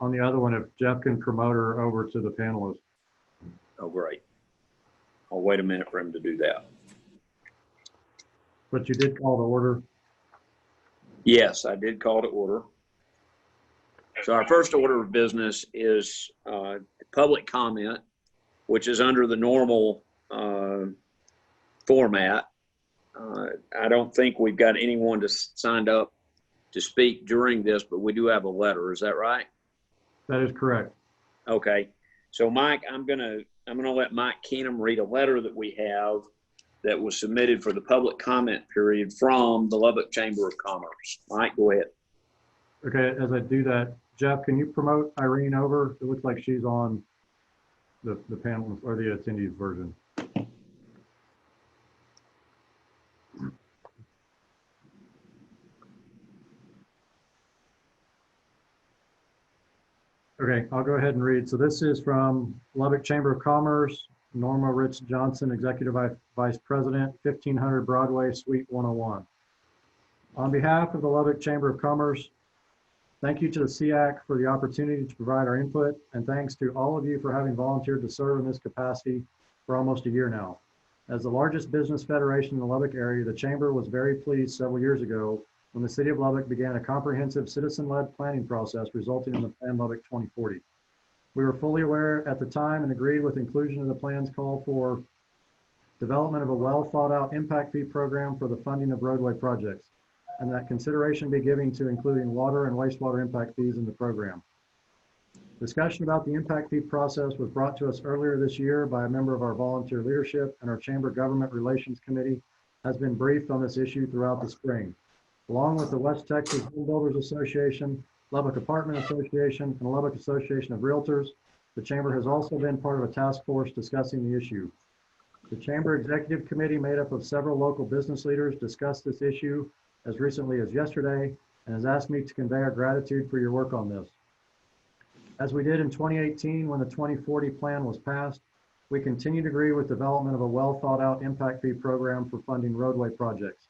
on the other one if Jeff can promote her over to the panelist. Oh, great. I'll wait a minute for him to do that. But you did call the order. Yes, I did call to order. So our first order of business is public comment, which is under the normal format. I don't think we've got anyone signed up to speak during this, but we do have a letter. Is that right? That is correct. Okay. So Mike, I'm gonna let Mike Keenum read a letter that we have that was submitted for the public comment period from the Lubbock Chamber of Commerce. Mike, go ahead. Okay, as I do that, Jeff, can you promote Irene over? It looks like she's on the panel or the attendees version. Okay, I'll go ahead and read. So this is from Lubbock Chamber of Commerce, Norma Rich Johnson, Executive Vice President, 1500 Broadway, Suite 101. On behalf of the Lubbock Chamber of Commerce, thank you to the SEAC for the opportunity to provide our input, and thanks to all of you for having volunteered to serve in this capacity for almost a year now. As the largest business federation in the Lubbock area, the Chamber was very pleased several years ago when the City of Lubbock began a comprehensive citizen-led planning process resulting in the Plan Lubbock 2040. We were fully aware at the time and agreed with inclusion of the plan's call for development of a well-thought-out impact fee program for the funding of roadway projects, and that consideration be given to including water and wastewater impact fees in the program. Discussion about the impact fee process was brought to us earlier this year by a member of our volunteer leadership, and our Chamber Government Relations Committee has been briefed on this issue throughout the spring. Along with the West Texas Home Builders Association, Lubbock Apartment Association, and the Lubbock Association of Realtors, the Chamber has also been part of a task force discussing the issue. The Chamber Executive Committee, made up of several local business leaders, discussed this issue as recently as yesterday and has asked me to convey our gratitude for your work on this. As we did in 2018 when the 2040 plan was passed, we continue to agree with development of a well-thought-out impact fee program for funding roadway projects.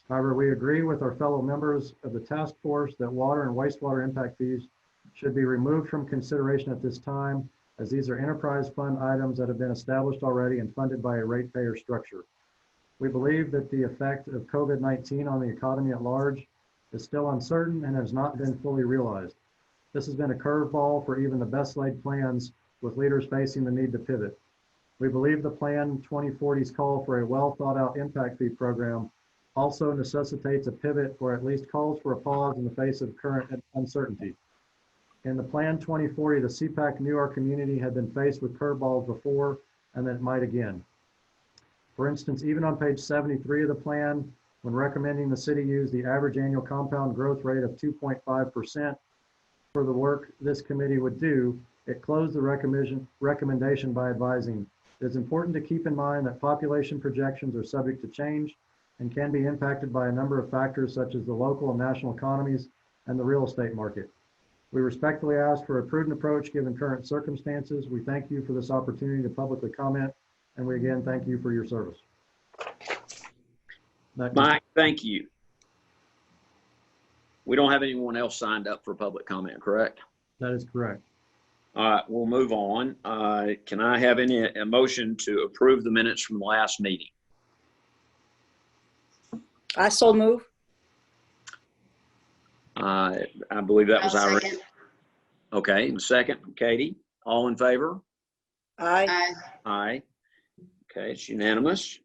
However, we agree with our fellow members of the task force that water and wastewater impact fees should be removed from consideration at this time, as these are enterprise fund items that have been established already and funded by a ratepayer structure. We believe that the effect of COVID-19 on the economy at large is still uncertain and has not been fully realized. This has been a curveball for even the best laid plans, with leaders facing the need to pivot. We believe the Plan 2040's call for a well thought out impact fee program also necessitates a pivot, or at least calls for a pause in the face of current uncertainty. In the Plan 2040, the CPAC knew our community had been faced with curveballs before and that it might again. For instance, even on page 73 of the plan, when recommending the city use the average annual compound growth rate of 2.5% for the work this committee would do, it closed the recommendation by advising, it is important to keep in mind that population projections are subject to change and can be impacted by a number of factors such as the local and national economies and the real estate market. We respectfully ask for a prudent approach given current circumstances. We thank you for this opportunity to publicly comment, and we again thank you for your service. Mike, thank you. We don't have anyone else signed up for public comment, correct? That is correct. All right, we'll move on. Can I have a motion to approve the minutes from the last meeting? I so move. I believe that was I'll Irene. second. Okay, and second, Katie. All in favor? Aye. Aye. Aye. Okay, it's unanimous.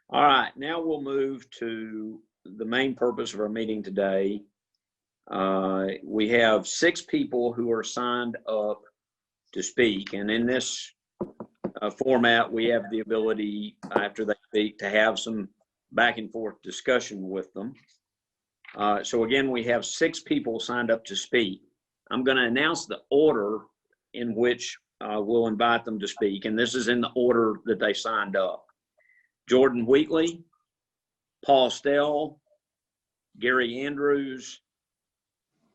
All right, now we'll move to the main purpose of our meeting today. We have 6 people who are signed up to speak, and in this format, we have the ability, after they speak, to have some back and forth discussion with them. So again, we have 6 people signed up to speak. I'm going to announce the order in which we'll invite them to speak, and this is in the order that they signed up. Jordan Wheatley, Paul Stell, Gary Andrews,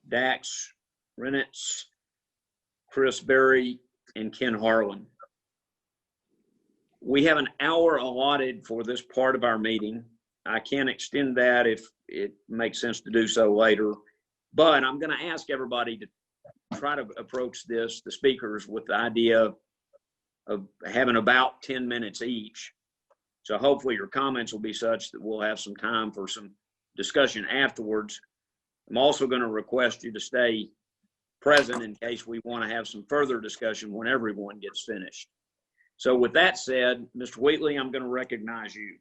Dax Reinitz, Chris Berry, and Ken Harlan. We have an hour allotted for this part of our meeting. I can extend that if it makes sense to do so later, but I'm going to ask everybody try to approach this, the speakers, with the idea of having about 10 minutes each. So hopefully your comments will be such that we'll have some time for some discussion afterwards. I'm also going to request you to stay present in case we want to have some further discussion when everyone gets finished. So with that said, Mr. Wheatley, I'm going to recognize you.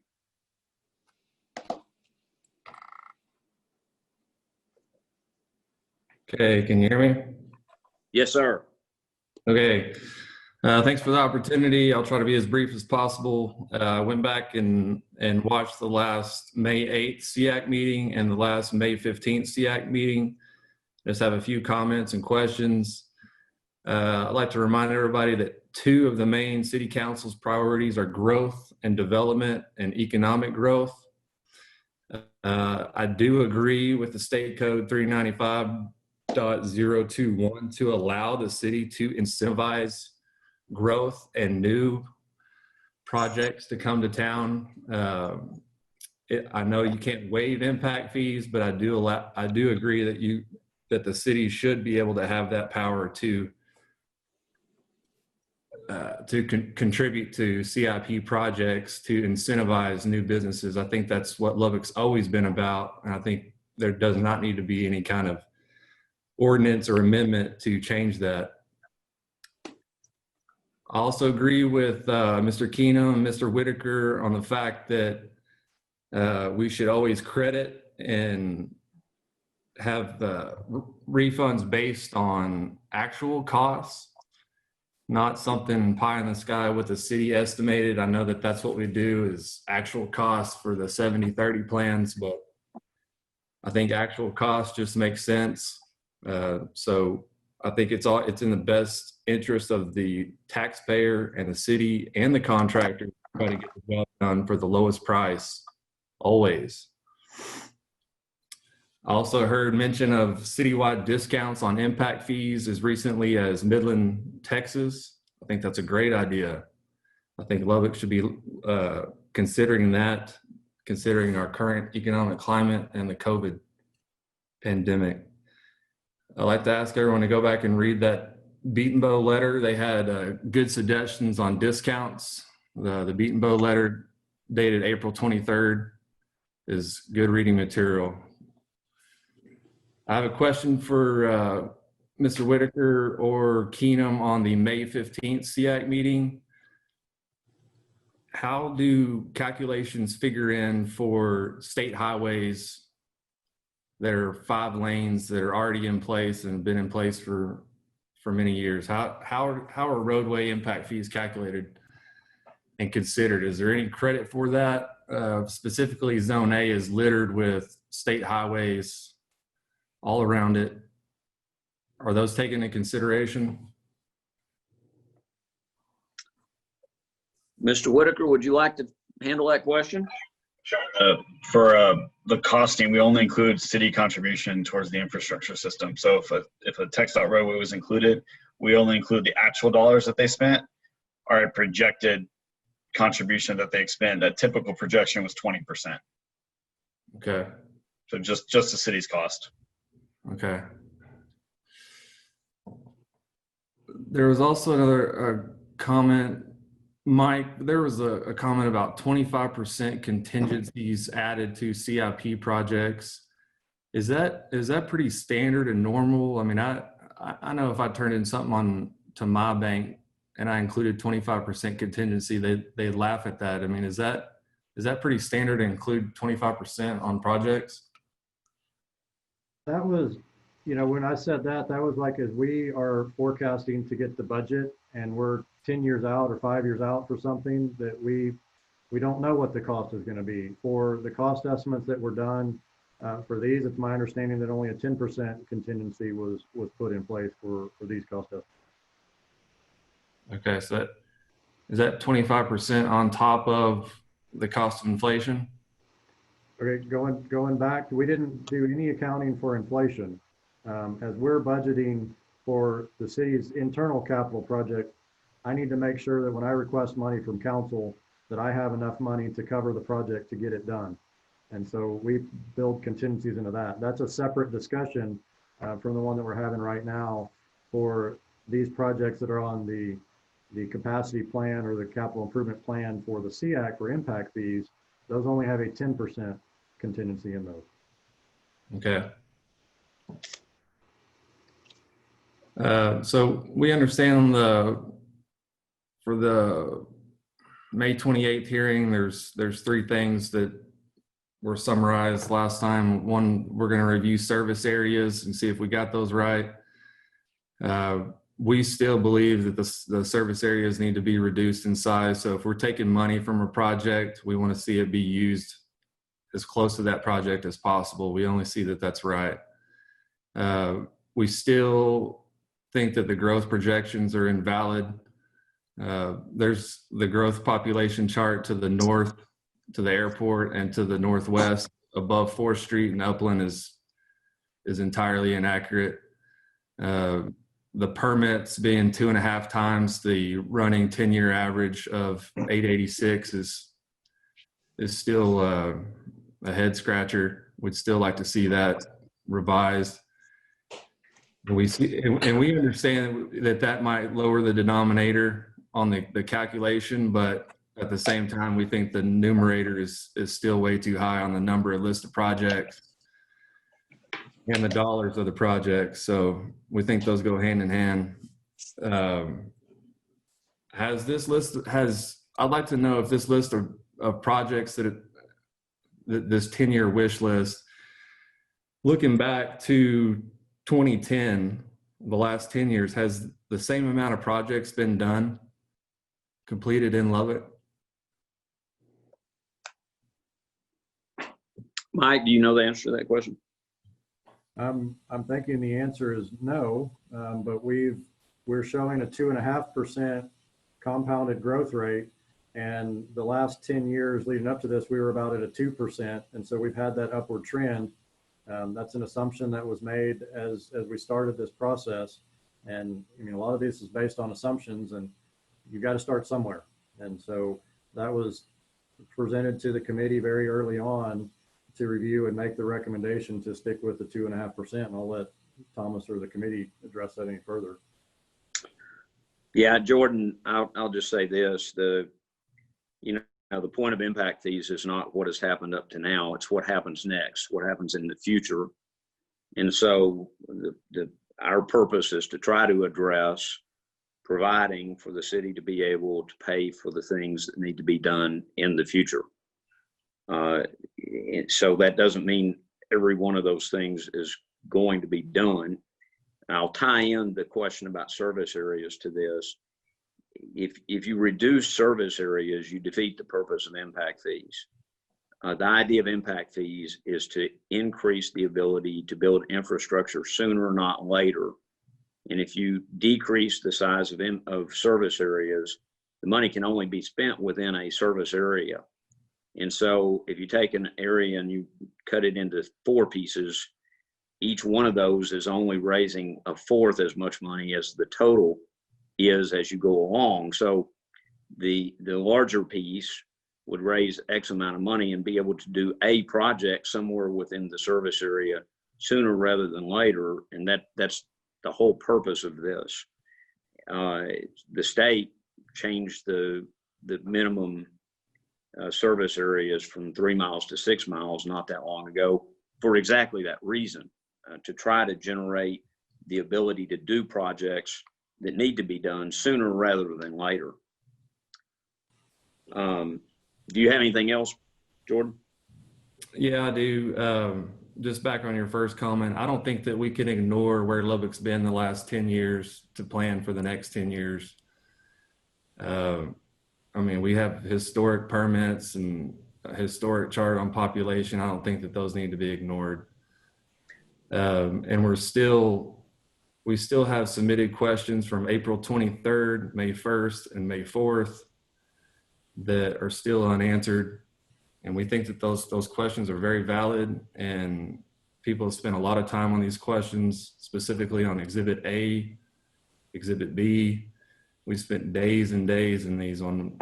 Okay, can you hear me? Yes, sir. Okay, thanks for the opportunity. I'll try to be as brief as possible. I went back and watched the last May 8th SEAC meeting and the last May 15th SEAC meeting. Just have a few comments and questions. I'd like to remind everybody that 2 of the main city council's priorities are growth and development and economic growth. I do agree with the state code 395.021 to allow the city to incentivize growth and new projects to come to town. I know you can't waive impact fees, but I do agree that the city should be able to have that power to contribute to CIP projects to incentivize new businesses. I think that's what Lubbock's always been about, and I think there does not need to be any kind of ordinance or amendment to change that. I also agree with Mr. Keenum and Mr. Whitaker on the fact that we should always credit and have refunds based on actual costs, not something pie in the sky with the city estimated. I know that that's what we do is actual costs for the 70-30 plans, but I think actual costs just makes sense. So I think it's in the best interest of the taxpayer and the city and the contractor to try to get the job done for the lowest price, always. I also heard mention of citywide discounts on impact fees as recently as Midland, Texas. I think that's a great idea. I think Lubbock should be considering that, considering our current economic climate and the COVID pandemic. I'd like to ask everyone to go back and read that Beaton Bow letter. They had good suggestions on discounts. The Beaton Bow letter dated April 23rd is good reading material. I have a question for Mr. Whitaker or Keenum on the May 15th SEAC meeting. How do calculations figure in for state highways that are 5 lanes that are already in place and been in place for many years? How are roadway impact fees calculated and considered? Is there any credit for that? Specifically, Zone A is littered with state highways all around it. Are those taken into consideration? Mr. Whitaker, would you like to handle that question? Sure. For the costing, we only include city contribution towards the infrastructure system. So if a TxDOT roadway was included, we only include the actual dollars that they spent or a projected contribution that they expend. A typical projection was 20%. Okay. So just the city's cost. Okay. There was also another comment, Mike. There was a comment about 25% contingencies added to CIP projects. Is that pretty standard and normal? I mean, I know if I turned in something to my bank and I included 25% contingency, they'd laugh at that. I mean, is that pretty standard to include 25% on projects? That was, when I said that was like as we are forecasting to get the budget and we're 10 years out or 5 years out for something that we don't know what the cost is going to be. For the cost estimates that were done for these, it's my understanding that only a 10% contingency was put in place for these cost estimates. Okay, so is that 25% on top of the cost of inflation? Okay, going back, we didn't do any accounting for inflation. As we're budgeting for the city's internal capital project, I need to make sure that when I request money from council, that I have enough money to cover the project to get it done. And so we build contingencies into that. That's a separate discussion from the one that we're having right now. for these projects that are on the capacity plan or the capital improvement plan for the SEAC for impact fees, those only have a 10% contingency in those. Okay. So we understand for the May 28th hearing, there's three things that were summarized last time. One, we're going to review service areas and see if we got those right. We still believe that the service areas need to be reduced in size. So if we're taking money from a project, we want to see it be used as close to that project as possible. We only see that that's right. We still think that the growth projections are invalid. There's the growth population chart to the north, to the airport, and to the northwest above 4th Street and Upland is entirely inaccurate. The permits being 2.5 times the running 10-year average of 886 is still a head scratcher. We'd still like to see that revised. We see, and we understand that might lower the denominator on the calculation, but at the same time, we think the numerator is still way too high on the number of listed projects and the dollars of the projects. So we think those go hand in hand. I'd like to know if this list of projects this 10-year wish list, looking back to 2010, the last 10 years, has the same amount of projects been done, completed in Lubbock? Mike, do you know the answer to that question? I'm thinking the answer is no, but we're showing a 2.5% compounded growth rate, and the last 10 years leading up to this, we were about at a 2%, and so we've had that upward trend. That's an assumption that was made as we started this process, and I mean, a lot of this is based on assumptions, and you got to start somewhere, and so that was presented to the committee very early on to review and make the recommendation to stick with the 2.5%, and I'll let Thomas or the committee address that any further. Yeah, Jordan, I'll just say this: the point of impact fees is not what has happened up to now; it's what happens next, what happens in the future. And so, our purpose is to try to address providing for the city to be able to pay for the things that need to be done in the future. So that doesn't mean every one of those things is going to be done. I'll tie in the question about service areas to this. If you reduce service areas, you defeat the purpose of impact fees. The idea of impact fees is to increase the ability to build infrastructure sooner, not later. And if you decrease the size of service areas, the money can only be spent within a service area. And so if you take an area and you cut it into 4 pieces, each one of those is only raising 1/4 as much money as the total is as you go along. So the larger piece would raise X amount of money and be able to do a project somewhere within the service area sooner rather than later. And that's the whole purpose of this. The state changed the minimum service areas from 3 miles to 6 miles not that long ago for exactly that reason, to try to generate the ability to do projects that need to be done sooner rather than later. Do you have anything else, Jordan? Yeah, I do. Just back on your first comment, I don't think that we can ignore where Lubbock's been the last 10 years to plan for the next 10 years. I mean, we have historic permits and a historic chart on population. I don't think that those need to be ignored. And we still have submitted questions from April 23rd, May 1st, and May 4th that are still unanswered. And we think that those questions are very valid, and people have spent a lot of time on these questions, specifically on Exhibit A, Exhibit B. We spent days and days in these on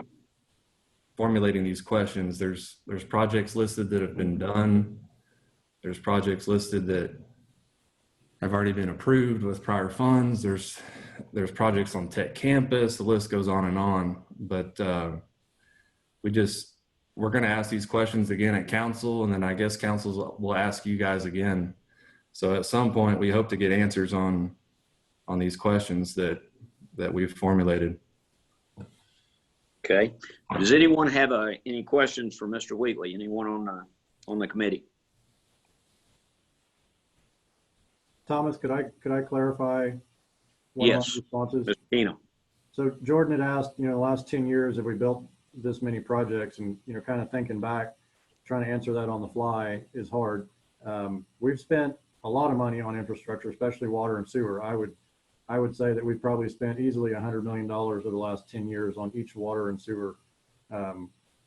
formulating these questions. There's projects listed that have been done. There's projects listed that have already been approved with prior funds. There's projects on Tech Campus. The list goes on and on. But we're going to ask these questions again at council, and then I guess council will ask you guys again. So at some point, we hope to get answers on these questions that we've formulated. Okay. Does anyone have any questions for Mr. Wheatley? Anyone on the committee? Thomas, could I clarify one Yes. of my responses? Mr. Keenum. So Jordan had asked, the last 10 years, have we built this many projects? And, kind of thinking back, trying to answer that on the fly is hard. We've spent a lot of money on infrastructure, especially water and sewer. I would say that we've probably spent easily $100 million over the last 10 years on each water and sewer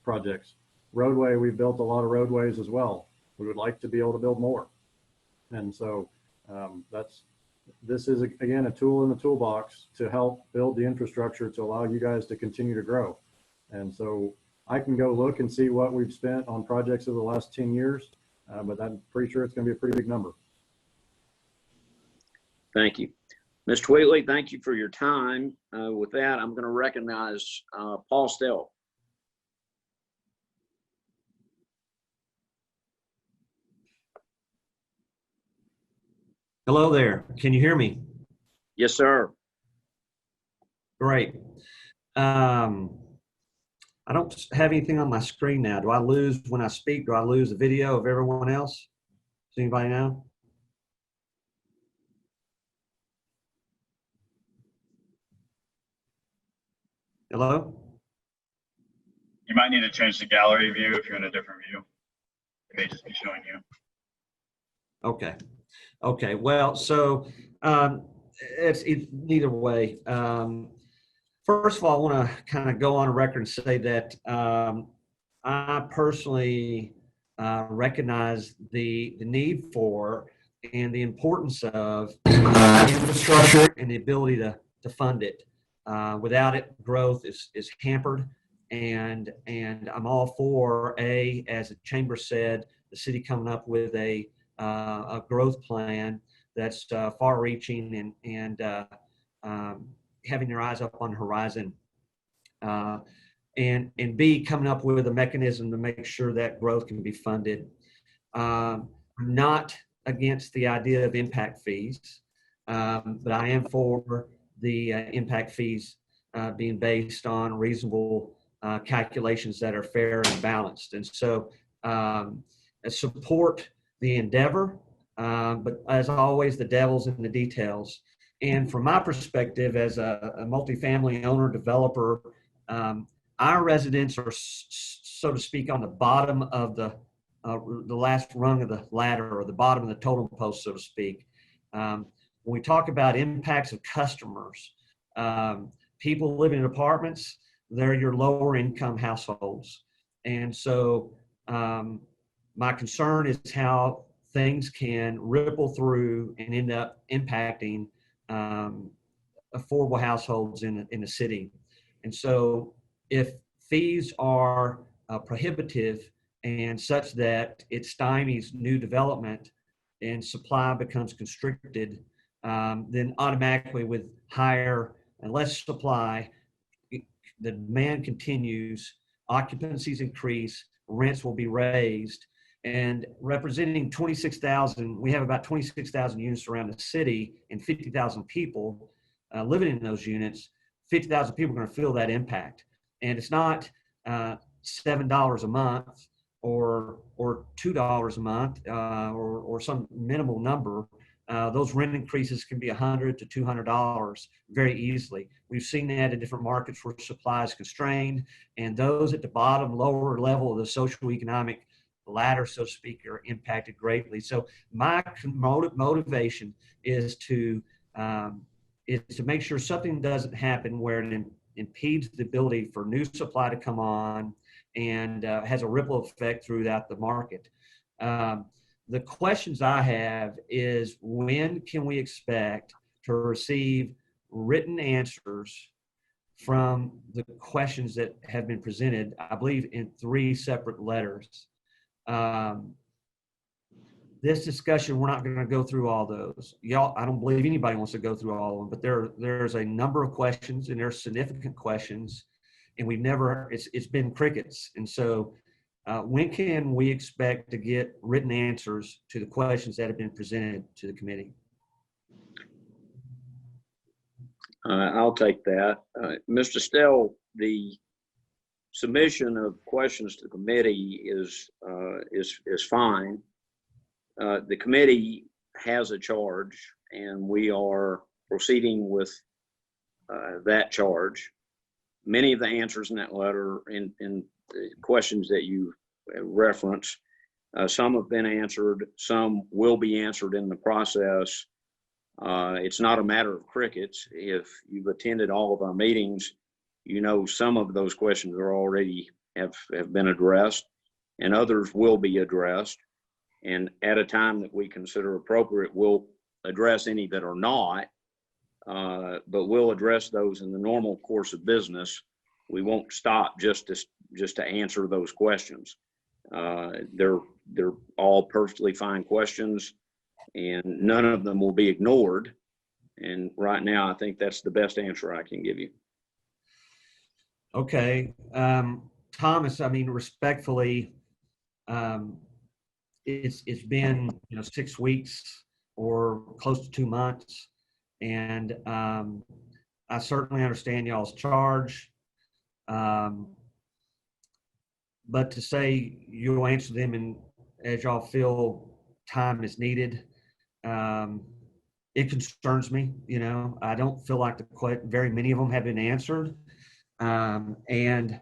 projects. Roadway, we've built a lot of roadways as well. We would like to be able to build more. And so this is, again, a tool in the toolbox to help build the infrastructure to allow you guys to continue to grow. And so I can go look and see what we've spent on projects over the last 10 years, but I'm pretty sure it's going to be a pretty big number. Thank you. Mr. Wheatley, thank you for your time. With that, I'm going to recognize Paul Stell. Hello there. Can you hear me? Yes, sir. Great. I don't have anything on my screen now. Do I lose when I speak? Do I lose the video of everyone else? Does anybody know? Hello? You might need to change the gallery view if you're in a different view. It may just be showing you. Okay. Okay. Well, so it's neither way. First of all, I want to kind of go on record and say that I personally recognize the need for and the importance of infrastructure and the ability to fund it. Without it, growth is hampered. And I'm all for, as the chamber said, the city coming up with a growth plan that's far-reaching and having their eyes up on the horizon, and B, coming up with a mechanism to make sure that growth can be funded. I'm not against the idea of impact fees, but I am for the impact fees being based on reasonable calculations that are fair and balanced. And so support the endeavor, but as always, the devil's in the details. And from my perspective as a multifamily owner developer, our residents are, so to speak, on the bottom of the last rung of the ladder, or the bottom of the totem pole, so to speak. When we talk about impacts of customers, people living in apartments, they're your lower income households. And so my concern is how things can ripple through and end up impacting affordable households in the city. And so if fees are prohibitive and such that it stymies new development and supply becomes constricted, then automatically with higher and less supply, the demand continues, occupancies increase, rents will be raised. And representing 26,000, we have about 26,000 units around the city and 50,000 people living in those units. 50,000 people are going to feel that impact. And it's not $7 a month or $2 a month or some minimal number. Those rent increases can be $100 to $200 very easily. We've seen that in different markets where supply is constrained, and those at the bottom, lower level of the socioeconomic ladder, so to speak, are impacted greatly. So my motivation is to make sure something doesn't happen where it impedes the ability for new supply to come on and has a ripple effect throughout the market. The questions I have is, when can we expect to receive written answers from the questions that have been presented, I believe in 3 separate letters? this discussion, we're not going to go through all those. Y'all, I don't believe anybody wants to go through all of them, but there's a number of questions, and there's significant questions, and it's been crickets. And so when can we expect to get written answers to the questions that have been presented to the committee? I'll take that. Mr. Stell, the submission of questions to the committee is fine. The committee has a charge, and we are proceeding with that charge. Many of the answers in that letter, in the questions that you reference, some have been answered, some will be answered in the process. It's not a matter of crickets. If you've attended all of our meetings, you know some of those questions are already have been addressed, and others will be addressed. And at a time that we consider appropriate, we'll address any that are not, but we'll address those in the normal course of business. We won't stop just to answer those questions. They're all perfectly fine questions, and none of them will be ignored. And right now, I think that's the best answer I can give you. Okay. Thomas, I mean, respectfully, it's been 6 weeks or close to 2 months, and I certainly understand y'all's charge, but to say you'll answer them and as y'all feel time is needed, it concerns me. I don't feel like very many of them have been answered, and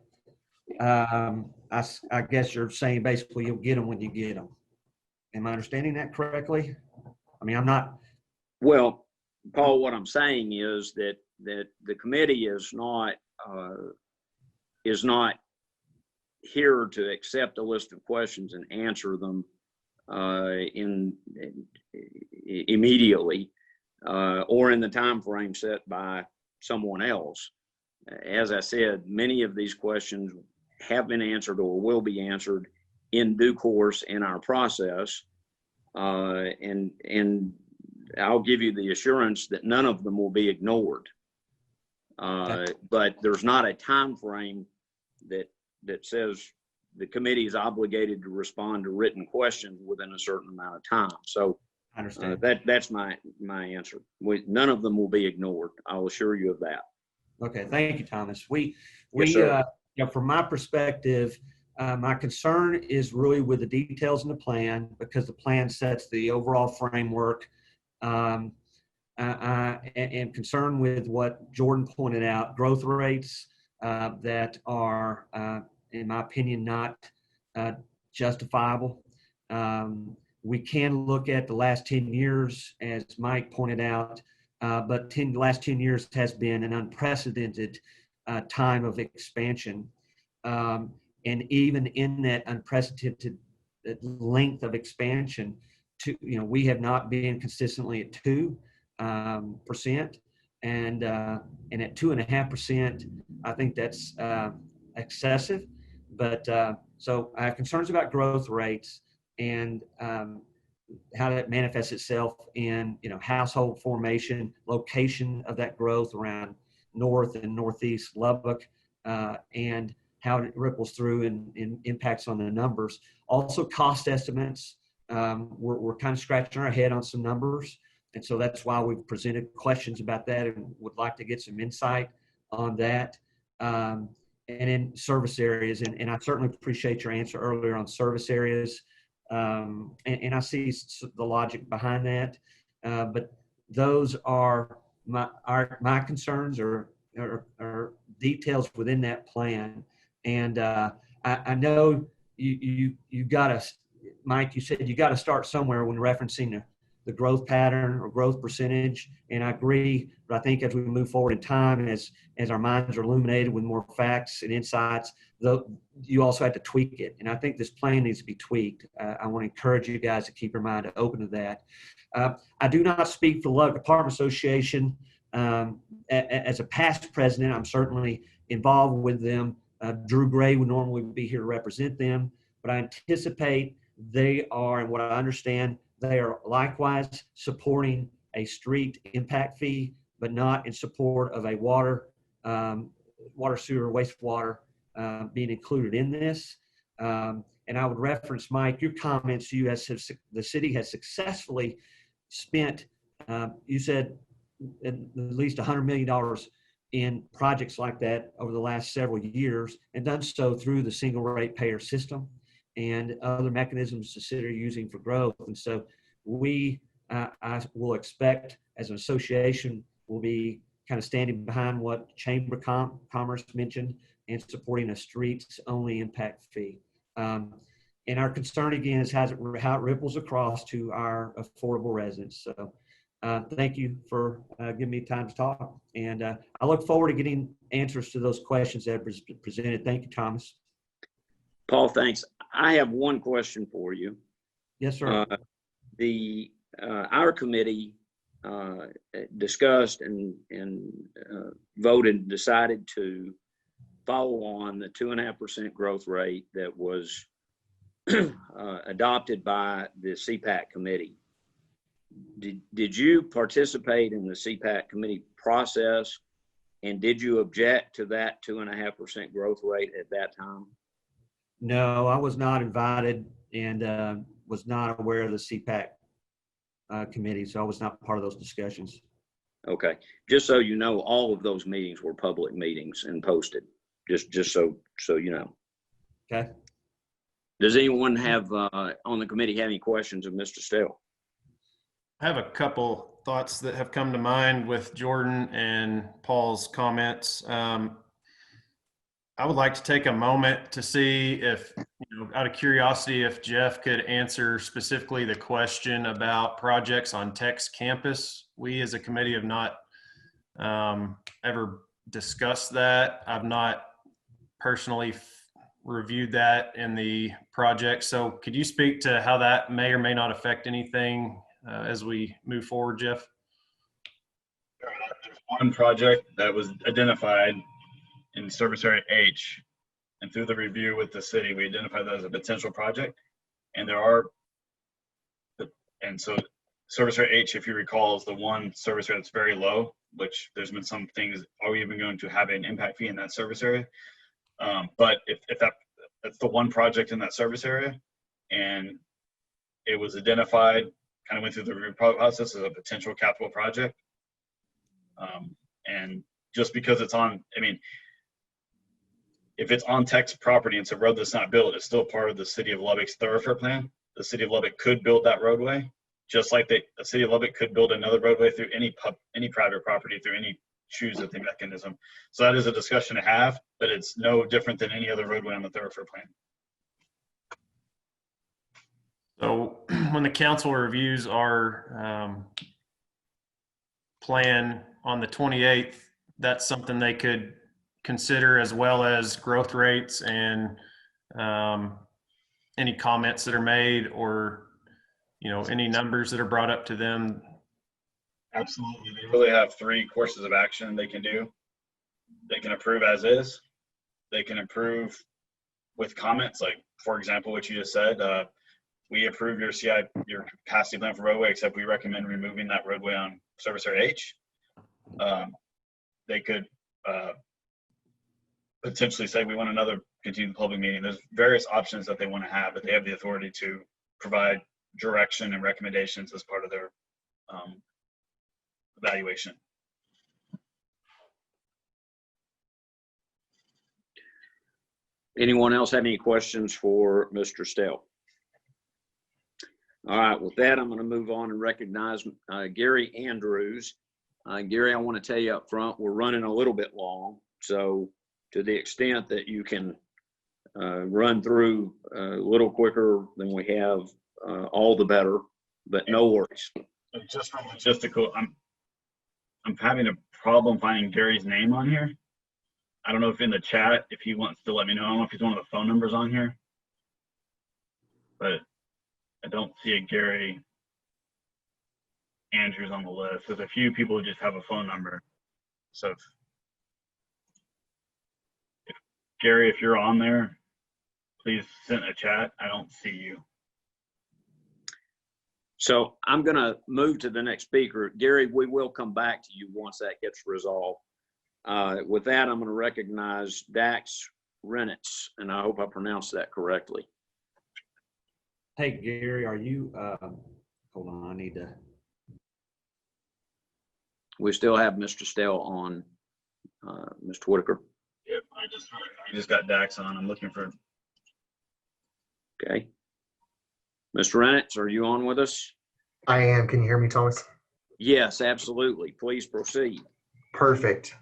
I guess you're saying basically you'll get them when you get them. Am I understanding that correctly? I mean, I'm not. Well, Paul, what I'm saying is that the committee is not here to accept a list of questions and answer them immediately or in the time frame set by someone else. As I said, many of these questions have been answered or will be answered in due course in our process, and I'll give you the assurance that none of them will be ignored. But there's not a time frame that says the committee is obligated to respond to written questions within a certain amount of time. So I understand. That's my answer. None of them will be ignored. I'll assure you of that. Okay, thank you, Thomas. Yes, sir. From my perspective, my concern is really with the details in the plan, because the plan sets the overall framework. I am concerned with what Jordan pointed out, growth rates that are, in my opinion, not justifiable. We can look at the last 10 years, as Mike pointed out, but the last 10 years has been an unprecedented time of expansion. And even in that unprecedented length of expansion, we have not been consistently at 2%, and at 2.5%, I think that's excessive. But so I have concerns about growth rates and how that manifests itself in household formation, location of that growth around north and northeast Lubbock, and how it ripples through and impacts on the numbers. Also, cost estimates. We're kind of scratching our head on some numbers, and so that's why we've presented questions about that and would like to get some insight on that. And in service areas, and I certainly appreciate your answer earlier on service areas, and I see the logic behind that, but those are my concerns or details within that plan. And I know you got to, Mike, you said you got to start somewhere when referencing the growth pattern or growth percentage. And I agree, but I think as we move forward in time, as our minds are illuminated with more facts and insights, you also have to tweak it. And I think this plan needs to be tweaked. I want to encourage you guys to keep your mind open to that. I do not speak for the Lubbock Apartment Association. As a past president, I'm certainly involved with them. Drew Gray would normally be here to represent them, but I anticipate they are, and what I understand, They are likewise supporting a street impact fee, but not in support of a water, sewer, wastewater being included in this. And I would reference, Mike, your comments. The city has successfully spent, you said, at least $100 million in projects like that over the last several years, and done so through the single ratepayer system and other mechanisms the city are using for growth. And so I will expect, as an association, will be kind of standing behind what Chamber of Commerce mentioned and supporting a streets-only impact fee. And our concern, again, is how it ripples across to our affordable residents. So thank you for giving me time to talk. And I look forward to getting answers to those questions that are presented. Thank you, Thomas. Paul, thanks. I have one question for you. Yes, sir. Our committee discussed and voted and decided to follow on the 2.5% growth rate that was adopted by the CPAC committee. Did you participate in the CPAC committee process, and did you object to that 2.5% growth rate at that time? No, I was not invited and was not aware of the CPAC committee, so I was not part of those discussions. Okay, just so you know, all of those meetings were public meetings and posted. Just so you know. Okay. Does anyone have on the committee have any questions of Mr. Stell? I have a couple thoughts that have come to mind with Jordan and Paul's comments. I would like to take a moment to see if, out of curiosity, if Jeff could answer specifically the question about projects on Tech's campus. We as a committee have not ever discussed that. I've not personally reviewed that in the project. So could you speak to how that may or may not affect anything as we move forward, Jeff? There's one project that was identified in Service Area H, and through the review with the city, we identified that as a potential project. And so Service Area H, if you recall, is the one service area that's very low, which there's been some things, are we even going to have an impact fee in that service area? But if that's the one project in that service area, and it was identified, kind of went through the review process as a potential capital project. And just because it's on, if it's on Tech's property and it's a road that's not built, it's still part of the city of Lubbock's thoroughfare plan. The city of Lubbock could build that roadway, just like the city of Lubbock could build another roadway through any private property, through any choose of the mechanism. So that is a discussion to have, but it's no different than any other roadway on the thoroughfare plan. So when the council reviews our plan on the 28th, that's something they could consider, as well as growth rates and any comments that are made, or any numbers that are brought up to them. Absolutely. They really have 3 courses of action they can do. They can approve as is. They can approve with comments, like, for example, what you just said, we approve your capacity plan for roadway, except we recommend removing that roadway on Service Area H. They could potentially say we want another continued public meeting. There's various options that they want to have, but they have the authority to provide direction and recommendations as part of their evaluation. Anyone else have any questions for Mr. Stell? All right, with that, I'm going to move on and recognize Gary Andrews. Gary, I want to tell you up front, we're running a little bit long. So to the extent that you can run through a little quicker than we have, all the better, but no worries. Just from logistical, I'm having a problem finding Gary's name on here. I don't know if in the chat, if he wants to let me know. I don't know if he's one of the phone numbers on here, but I don't see a Gary Andrews on the list. There's a few people who just have a phone number. So if Gary, if you're on there, please send a chat. I don't see you. So I'm going to move to the next speaker. Gary, we will come back to you once that gets resolved. With that, I'm going to recognize Dax Reinitz, and I hope I pronounced that correctly. Hey, Gary, are you, hold on, I need to. We still have Mr. Stell on, Mr. Whitaker. Yep, I just got Dax on. I'm looking for. Okay. Mr. Reinitz, are you on with us? I am. Can you hear me, Thomas? Yes, absolutely. Please proceed. Perfect.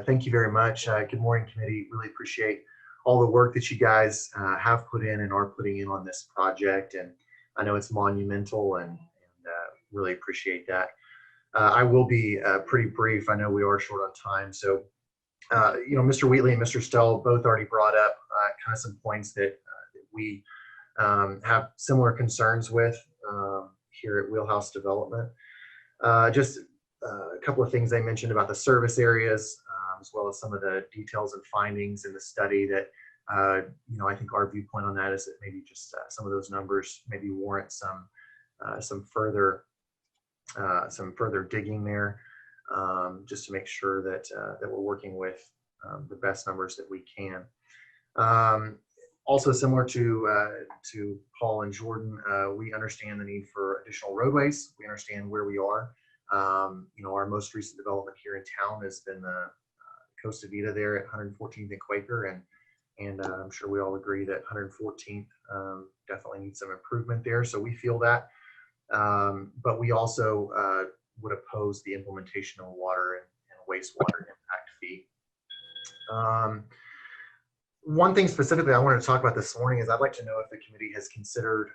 Thank you very much. Good morning, committee. Really appreciate all the work that you guys have put in and are putting in on this project. And I know it's monumental and really appreciate that. I will be pretty brief. I know we are short on time. So, Mr. Wheatley and Mr. Stell both already brought up kind of some points that we have similar concerns with here at Wheelhouse Development. Just a couple of things they mentioned about the service areas, as well as some of the details and findings in the study that, I think our viewpoint on that is that maybe just some of those numbers maybe warrant some further digging there, just to make sure that we're working with the best numbers that we can. Also similar to Paul and Jordan, we understand the need for additional roadways. We understand where we are. Our most recent development here in town has been the Costa Vida there at 114th and Quaker, and I'm sure we all agree that 114th definitely needs some improvement there. So we feel that, but we also would oppose the implementation of a water and wastewater impact fee. One thing specifically I wanted to talk about this morning is I'd like to know if the committee has considered,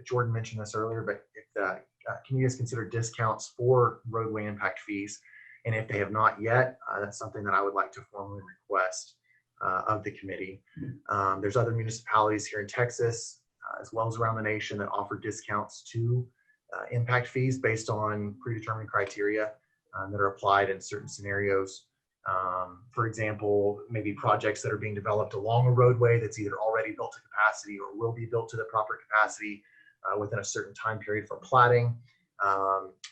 Jordan mentioned this earlier, but if the committee has considered discounts for roadway impact fees, and if they have not yet, that's something that I would like to formally request of the committee. There's other municipalities here in Texas, as well as around the nation, that offer discounts to impact fees based on predetermined criteria that are applied in certain scenarios. For example, maybe projects that are being developed along a roadway that's either already built to capacity or will be built to the proper capacity within a certain time period for platting.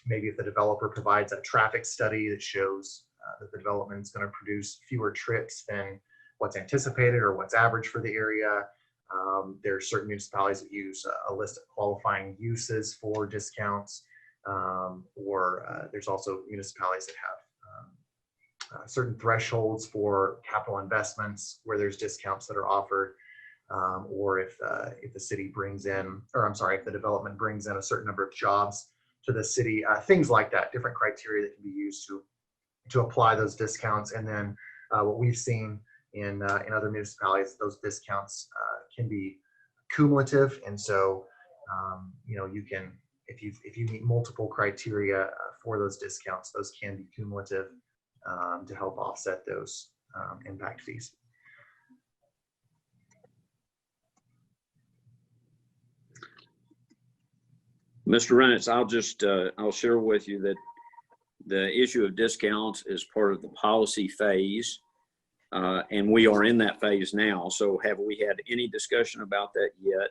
Maybe if the developer provides a traffic study that shows that the development is going to produce fewer trips than what's anticipated or what's average for the area. There are certain municipalities that use a list of qualifying uses for discounts, or there's also municipalities that have certain thresholds for capital investments where there's discounts that are offered, or if the city brings in, or I'm sorry, if the development brings in a certain number of jobs to the city, things like that, different criteria that can be used to apply those discounts. And then what we've seen in other municipalities, those discounts can be cumulative, and so you can, if you meet multiple criteria for those discounts, those can be cumulative to help offset those impact fees. Mr. Reinitz, I'll share with you that the issue of discounts is part of the policy phase, and we are in that phase now. So have we had any discussion about that yet?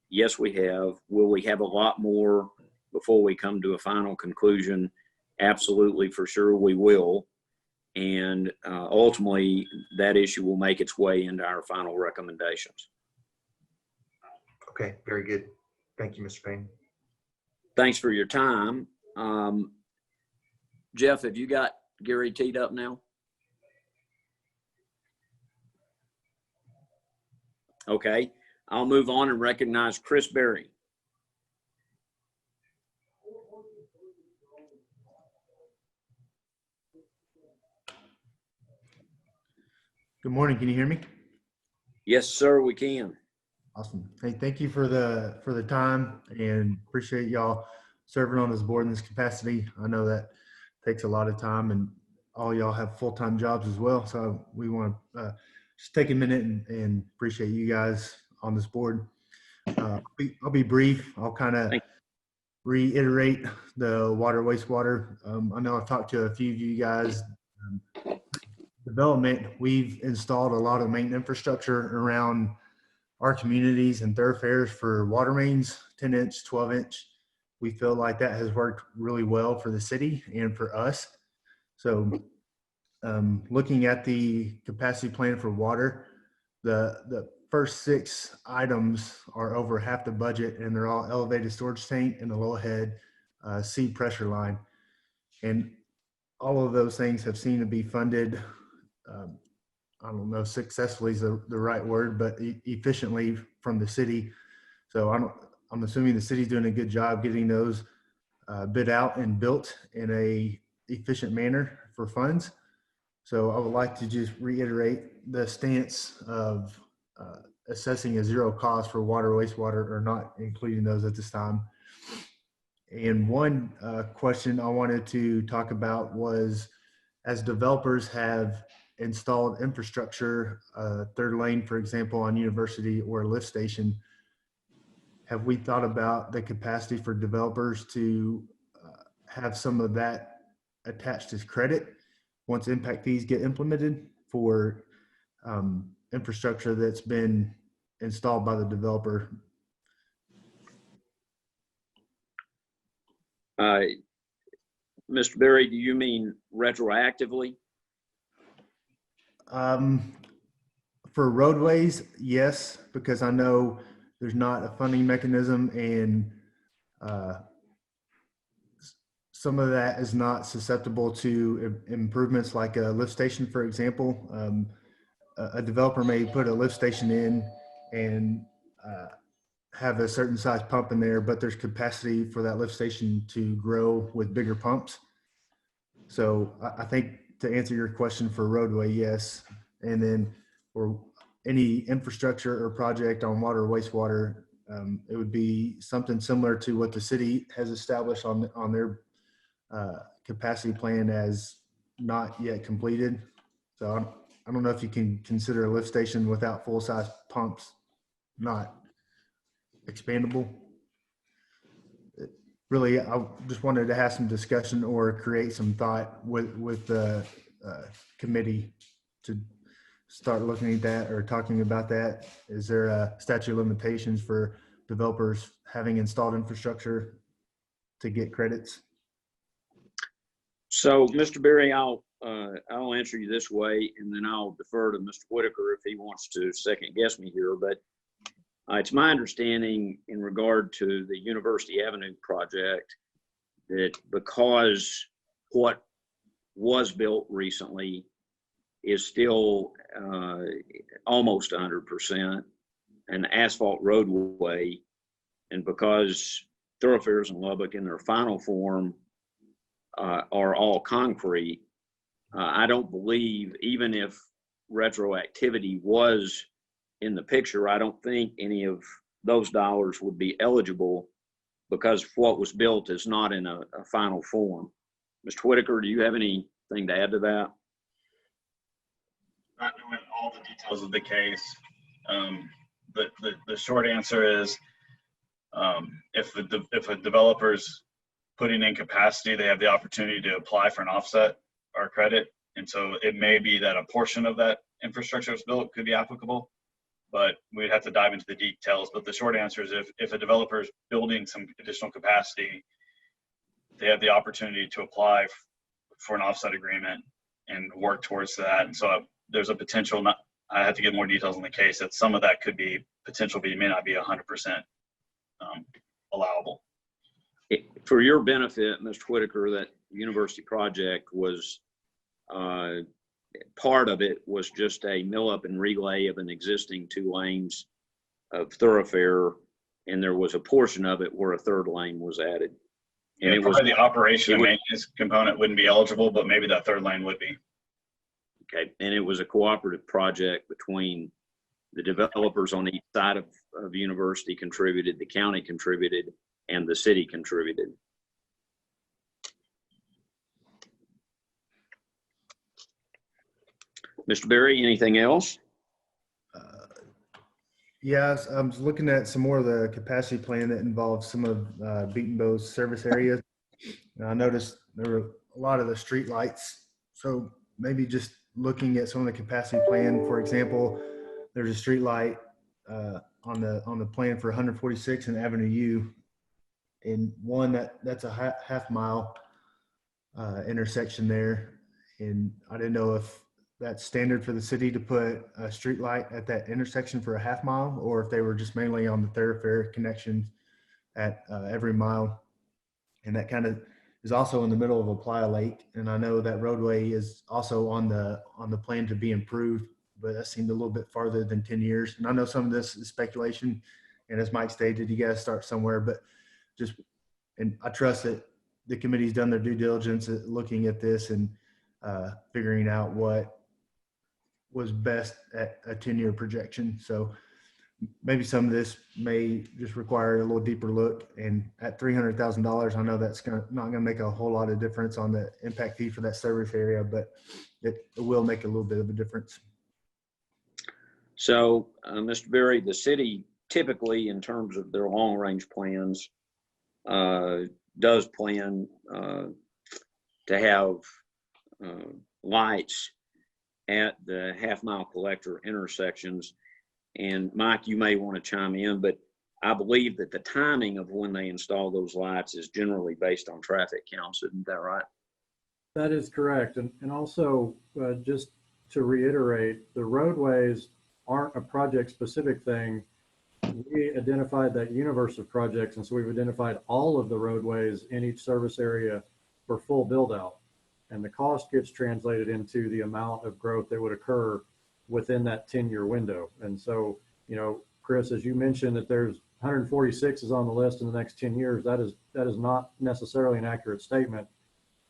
Yes, we have. Will we have a lot more before we come to a final conclusion? Absolutely, for sure we will. And ultimately, that issue will make its way into our final recommendations. Okay, very good. Thank you, Mr. Payne. Thanks for your time. Jeff, have you got Gary teed up now? Okay, I'll move on and recognize Chris Berry. Good morning. Can you hear me? Yes, sir, we can. Awesome. Hey, thank you for the time, and appreciate y'all serving on this board in this capacity. I know that takes a lot of time, and all y'all have full-time jobs as well. So we want to just take a minute and appreciate you guys on this board. I'll be brief. I'll kind of reiterate the water, wastewater. I know I've talked to a few of you guys. Development, we've installed a lot of main infrastructure around our communities and thoroughfares for water mains, 10-inch, 12-inch. we feel like that has worked really well for the city and for us. So looking at the capacity plan for water, the first 6 items are over half the budget, and they're all elevated storage tank and the low head sea pressure line. And all of those things have seemed to be funded, I don't know, successfully is the right word, but efficiently from the city. So I'm assuming the city's doing a good job getting those bid out and built in a efficient manner for funds. So I would like to just reiterate the stance of assessing a zero cost for water, wastewater, or not including those at this time. And one question I wanted to talk about was, as developers have installed infrastructure, third lane, for example, on University or a lift station, have we thought about the capacity for developers to have some of that attached as credit once impact fees get implemented for infrastructure that's been installed by the developer? Mr. Berry, do you mean retroactively? For roadways, yes, because I know there's not a funding mechanism, and some of that is not susceptible to improvements like a lift station, for example. A developer may put a lift station in and have a certain size pump in there, but there's capacity for that lift station to grow with bigger pumps. So I think to answer your question for roadway, yes. And then for any infrastructure or project on water or wastewater, it would be something similar to what the city has established on their capacity plan as not yet completed. So I don't know if you can consider a lift station without full-size pumps not expandable. Really, I just wanted to have some discussion or create some thought with the committee to start looking at that or talking about that. Is there a statute of limitations for developers having installed infrastructure to get credits? So, Mr. Berry, I'll answer you this way, and then I'll defer to Mr. Whitaker if he wants to second guess me here. But it's my understanding in regard to the University Avenue project that because what was built recently is still almost 100% an asphalt roadway, and because thoroughfares in Lubbock in their final form are all concrete, I don't believe, even if retroactivity was in the picture, I don't think any of those dollars would be eligible because what was built is not in a final form. Mr. Whitaker, do you have anything to add to that? Not knowing all the details of the case, the short answer is if a developer's putting in capacity, they have the opportunity to apply for an offset or credit. And so it may be that a portion of that infrastructure that's built could be applicable, but we'd have to dive into the details. But the short answer is if a developer is building some additional capacity, they have the opportunity to apply for an offset agreement and work towards that. And so there's a potential, I have to get more details on the case, that some of that could be potential, but it may not be 100% allowable. For your benefit, Mr. Whitaker, that university project was, part of it was just a mill up and relay of an existing 2 lanes of thoroughfare, and there was a portion of it where a 3rd lane was added. And it was the operation and maintenance component wouldn't be eligible, but maybe that 3rd lane would be. Okay, and it was a cooperative project between the developers on each side of university contributed, the county contributed, and the city contributed. Mr. Berry, anything else? Yes, I was looking at some more of the capacity plan that involves some of Beaton Bow's service areas. And I noticed there were a lot of the street lights. So maybe just looking at some of the capacity plan, for example, there's a street light on the plan for 146 and Avenue U And one that's a half mile intersection there. And I didn't know if that's standard for the city to put a street light at that intersection for a half mile, or if they were just mainly on the thoroughfare connections at every mile. And that kind of is also in the middle of a playa lake. And I know that roadway is also on the plan to be improved, but that seemed a little bit farther than 10 years. And I know some of this is speculation. And as Mike stated, you got to start somewhere, but and I trust that the committee's done their due diligence at looking at this and figuring out what was best at a 10-year projection. So maybe some of this may just require a little deeper look. And at $300,000, I know that's not going to make a whole lot of difference on the impact fee for that service area, but it will make a little bit of a difference. So, Mr. Berry, the city typically, in terms of their long-range plans, does plan to have lights at the half-mile collector intersections. And Mike, you may want to chime in, but I believe that the timing of when they install those lights is generally based on traffic counts. Isn't that right? That is correct. And also, just to reiterate, the roadways aren't a project-specific thing. We identified that universe of projects, and so we've identified all of the roadways in each service area for full build-out. And the cost gets translated into the amount of growth that would occur within that 10-year window. And so, you know, Chris, as you mentioned, that there's 146 is on the list in the next 10 years. That is not necessarily an accurate statement.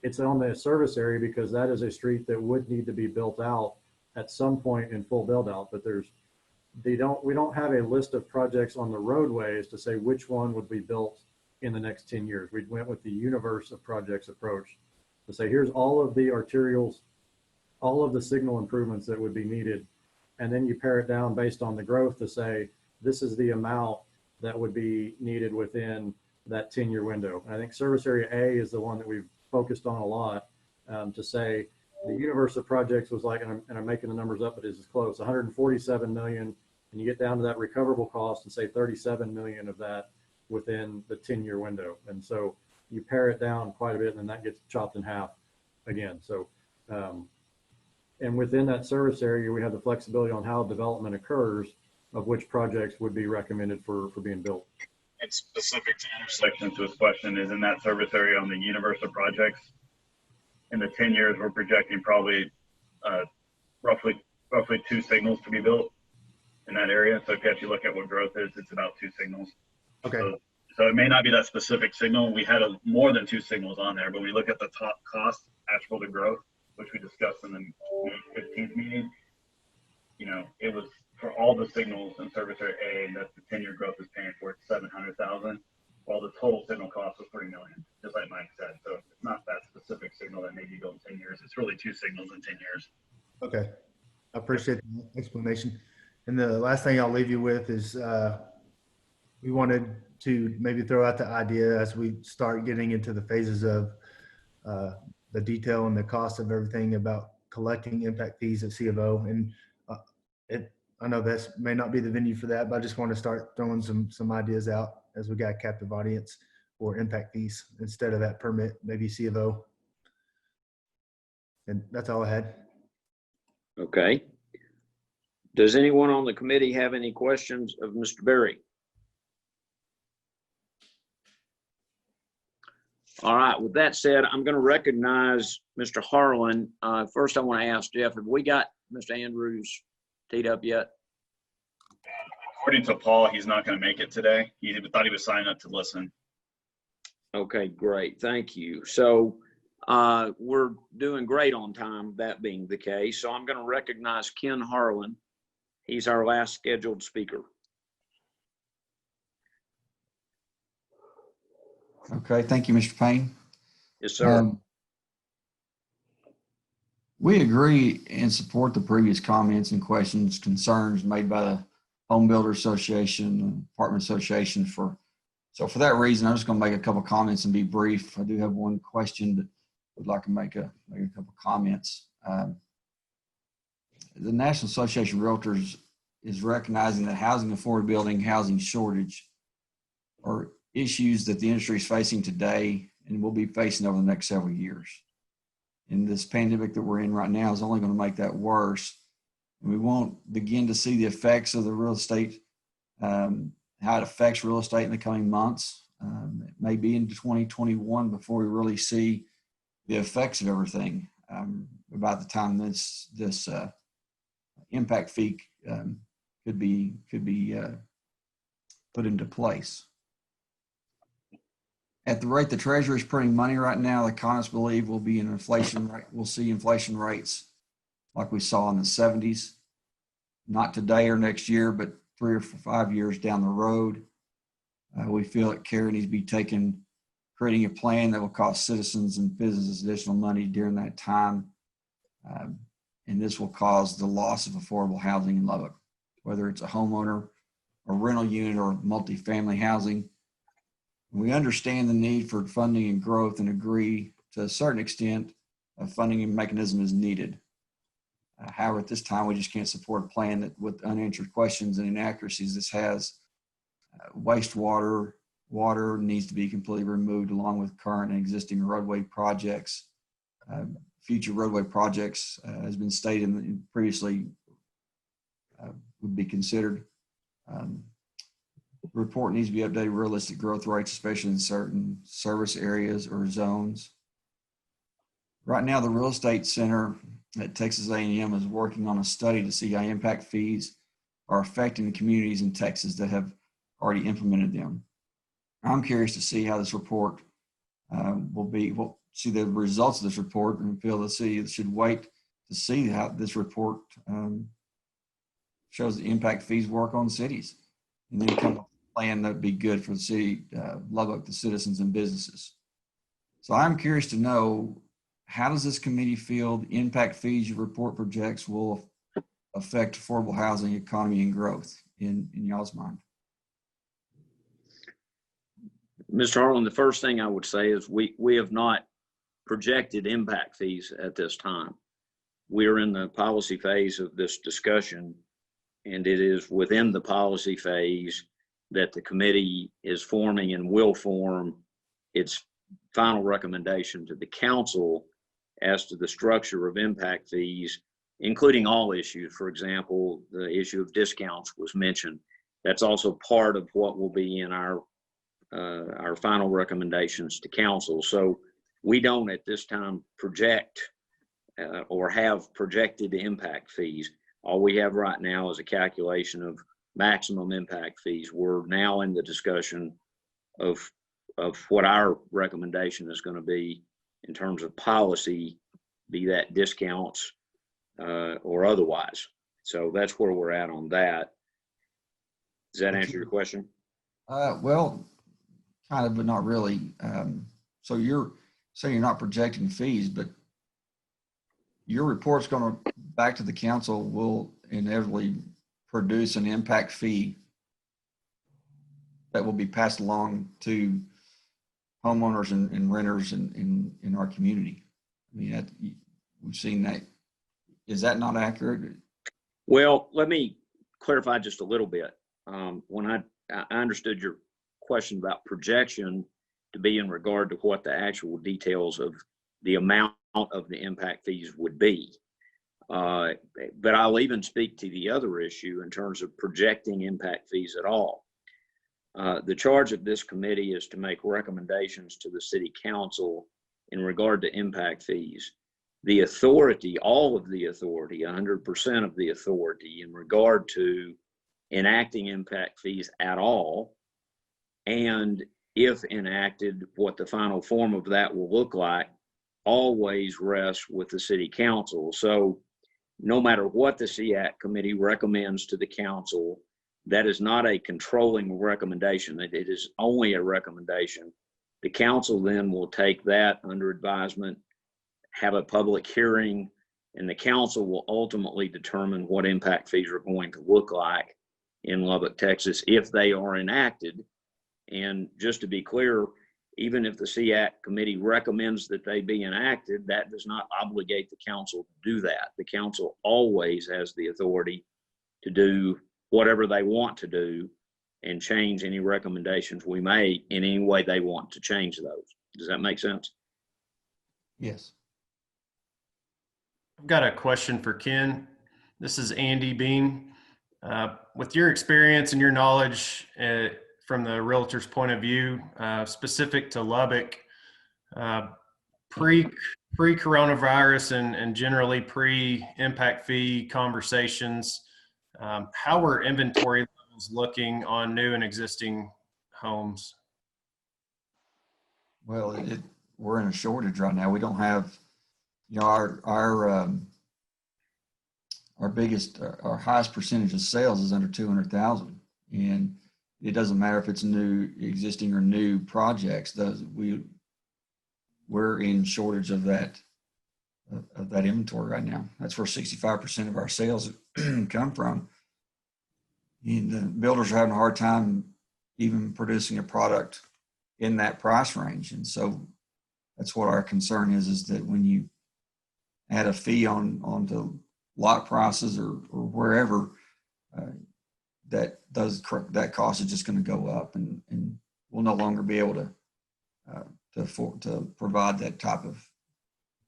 It's on the service area because that is a street that would need to be built out at some point in full build out. But we don't have a list of projects on the roadways to say which one would be built in the next 10 years. We went with the universe of projects approach to say, here's all of the arterials, all of the signal improvements that would be needed. And then you pare it down based on the growth to say, this is the amount that would be needed within that 10-year window. And I think service area A is the one that we've focused on a lot, to say the universe of projects was like, and I'm making the numbers up, but it's close, 147 million. And you get down to that recoverable cost and say 37 million of that within the 10-year window. And so you pare it down quite a bit, and then that gets chopped in half again. So, and within that service area, we have the flexibility on how development occurs of which projects would be recommended for being built. It's specific to intersections. This question is in that service area on the universe of projects. In the 10 years, we're projecting probably roughly 2 signals to be built in that area. So if you actually look at what growth is, it's about 2 signals. Okay. So it may not be that specific signal. We had more than 2 signals on there, but when we look at the top cost attributable to growth, which we discussed in the 15th meeting, you know, it was for all the signals in service area A, and that the 10-year growth is paying for it, 700,000, while the total signal cost was 3 million, just like Mike said. So it's not that specific signal that may be built in 10 years. It's really 2 signals in 10 years. Okay. I appreciate the explanation. And the last thing I'll leave you with is we wanted to maybe throw out the idea as we start getting into the phases of the detail and the cost of everything about collecting impact fees at C of O. And I know this may not be the venue for that, but I just want to start throwing some ideas out as we got a captive audience for impact fees instead of that permit, maybe C of O. And that's all I had. Okay. Does anyone on the committee have any questions of Mr. Berry? All right, with that said, I'm going to recognize Mr. Harlan. First, I want to ask Jeff, have we got Mr. Andrews teed up yet? According to Paul, he's not going to make it today. He thought he was signing up to listen. Okay, great. Thank you. So we're doing great on time, that being the case. So I'm going to recognize Ken Harlan. He's our last scheduled speaker. Okay, thank you, Mr. Payne. Yes, sir. We agree and support the previous comments and questions, concerns made by the Home Builder Association and Apartment Association. So for that reason, I'm just going to make a couple comments and be brief. I do have one question, but would like to make a couple comments. The National Association of Realtors is recognizing that housing affordability and housing shortage issues that the industry is facing today and will be facing over the next several years. And this pandemic that we're in right now is only going to make that worse. And we won't begin to see the effects of the real estate, how it affects real estate in the coming months. It may be into 2021 before we really see the effects of everything. About the time this impact fee could be put into place. At the rate the Treasury is printing money right now, the economists believe we'll be in inflation. We'll see inflation rates like we saw in the 70s, not today or next year, but 3 or 5 years down the road. We feel that care needs to be taken, creating a plan that will cost citizens and businesses additional money during that time. And this will cause the loss of affordable housing in Lubbock, whether it's a homeowner, a rental unit, or multifamily housing. We understand the need for funding and growth and agree to a certain extent a funding mechanism is needed. However, at this time, we just can't support a plan that with unanswered questions and inaccuracies. This has wastewater, water needs to be completely removed along with current and existing roadway projects. Future roadway projects has been stated previously would be considered. The report needs to be updated realistic growth rates, especially in certain service areas or zones. Right now, the Real Estate Center at Texas A&M is working on a study to see how impact fees are affecting the communities in Texas that have already implemented them. I'm curious to see how this report we'll see the results of this report and feel the city should wait to see how this report shows the impact fees work on cities, and then come up with a plan that would be good for the city, Lubbock, the citizens and businesses. So I'm curious to know, how does this committee feel the impact fees your report projects will affect affordable housing, economy, and growth in y'all's mind? Mr. Harlan, the first thing I would say is we have not projected impact fees at this time. We are in the policy phase of this discussion, and it is within the policy phase that the committee is forming and will form its final recommendation to the council as to the structure of impact fees, including all issues. For example, the issue of discounts was mentioned. That's also part of what will be in our final recommendations to council. So we don't at this time project or have projected impact fees. All we have right now is a calculation of maximum impact fees. We're now in the discussion of what our recommendation is going to be in terms of policy, be that discounts or otherwise. So that's where we're at on that. Does that answer your question? Well, kind of, but not really. So you're saying you're not projecting fees, but your report's going to back to the council will inevitably produce an impact fee that will be passed along to homeowners and renters in our community. I mean, we've seen that. Is that not accurate? Well, let me clarify just a little bit. When I understood your question about projection to be in regard to what the actual details of the amount of the impact fees would be. But I'll even speak to the other issue in terms of projecting impact fees at all. The charge of this committee is to make recommendations to the city council in regard to impact fees. The authority, all of the authority, 100% of the authority in regard to enacting impact fees at all, and if enacted, what the final form of that will look like, always rests with the city council. So no matter what the CAC committee recommends to the council, that is not a controlling recommendation. It is only a recommendation. The council then will take that under advisement, have a public hearing, and the council will ultimately determine what impact fees are going to look like in Lubbock, Texas, if they are enacted. And just to be clear, even if the CAC committee recommends that they be enacted, that does not obligate the council to do that. The council always has the authority to do whatever they want to do. and change any recommendations we make in any way they want to change those. Does that make sense? Yes. I've got a question for Ken. This is Andy Bean. With your experience and your knowledge from the realtor's point of view, specific to Lubbock, pre-coronavirus and generally pre-impact fee conversations, how were inventory levels looking on new and existing homes? Well, we're in a shortage right now. We don't have, our highest percentage of sales is under 200,000, and it doesn't matter if it's new, existing, or new projects. We're in shortage of that inventory right now. That's where 65% of our sales come from. And the builders are having a hard time even producing a product in that price range. And so that's what our concern is that when you add a fee onto lot prices or wherever, that cost is just going to go up, and we'll no longer be able to provide that type of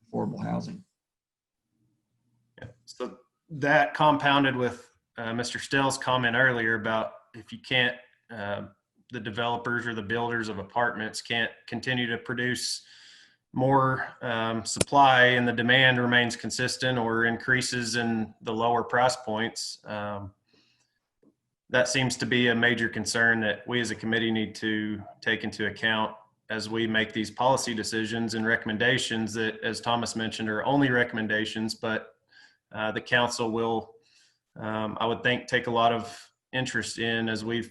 affordable housing. Yeah. So that compounded with Mr. Stell's comment earlier about if you can't, the developers or the builders of apartments can't continue to produce more supply and the demand remains consistent or increases in the lower price points. That seems to be a major concern that we as a committee need to take into account as we make these policy decisions and recommendations that, as Thomas mentioned, are only recommendations, but the council will, I would think, take a lot of interest in, as we've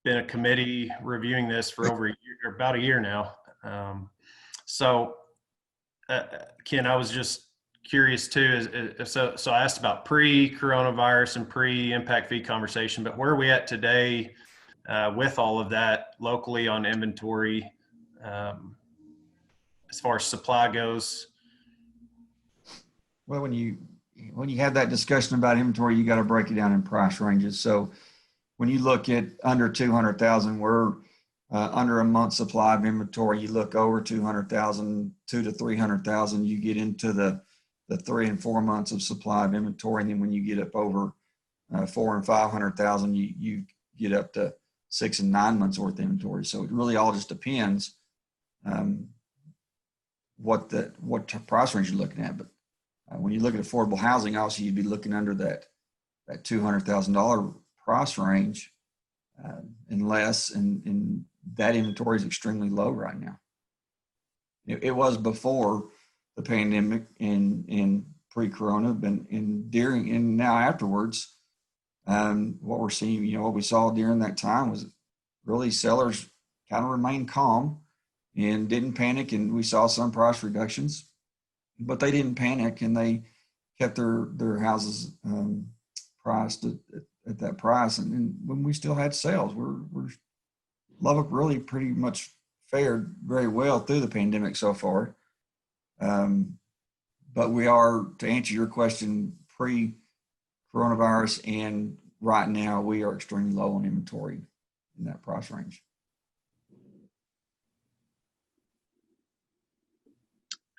been a committee reviewing this for over a year, or about a year now. So Ken, I was just curious too, so I asked about pre-coronavirus and pre-impact fee conversation, but where are we at today with all of that locally on inventory as far as supply goes? Well, when you have that discussion about inventory, you got to break it down in price ranges. So when you look at under 200,000, we're under a month's supply of inventory. You look over 200,000, 200 to 300,000, you get into the 3 and 4 months of supply of inventory. And then when you get up over 400 and 500,000, you get up to 6 and 9 months worth of inventory. So it really all just depends what price range you're looking at. But when you look at affordable housing, obviously you'd be looking under that $200,000 price range and less, and that inventory is extremely low right now. It was before the pandemic and pre-corona, and during and now afterwards. What we're seeing, what we saw during that time was really sellers kind of remained calm and didn't panic, and we saw some price reductions, but they didn't panic, and they kept their houses priced at that price. And when we still had sales, Lubbock really pretty much fared very well through the pandemic so far. But we are, to answer your question, pre-coronavirus and right now, we are extremely low on inventory in that price range.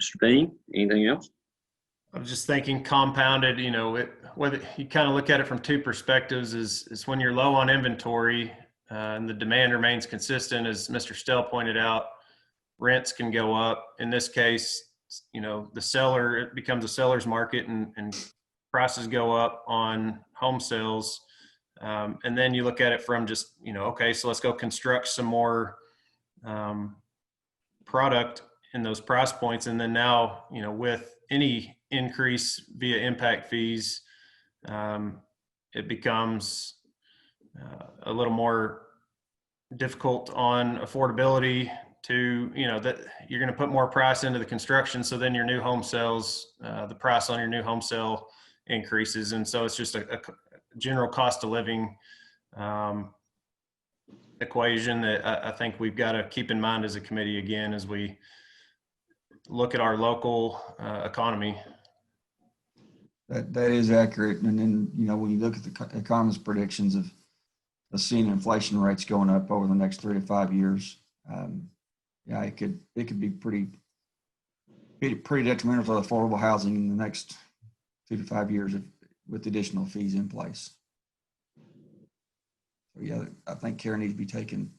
Mr. Bean, anything else? I was just thinking compounded, whether you kind of look at it from two perspectives is when you're low on inventory and the demand remains consistent, as Mr. Stell pointed out, rents can go up. In this case, it becomes a seller's market and prices go up on home sales. And then you look at it from just, okay, so let's go construct some more product in those price points. And then now, with any increase via impact fees, it becomes a little more difficult on affordability to, that you're going to put more price into the construction. So then your new home sales, the price on your new home sale increases. And so it's just a general cost of living equation that I think we've got to keep in mind as a committee, again, as we look at our local economy. That is accurate. And then, when you look at the economist predictions of seeing inflation rates going up over the next 3 to 5 years. Yeah, it could be pretty detrimental to affordable housing in the next 2 to 5 years with additional fees in place. So yeah, I think care needs to be taken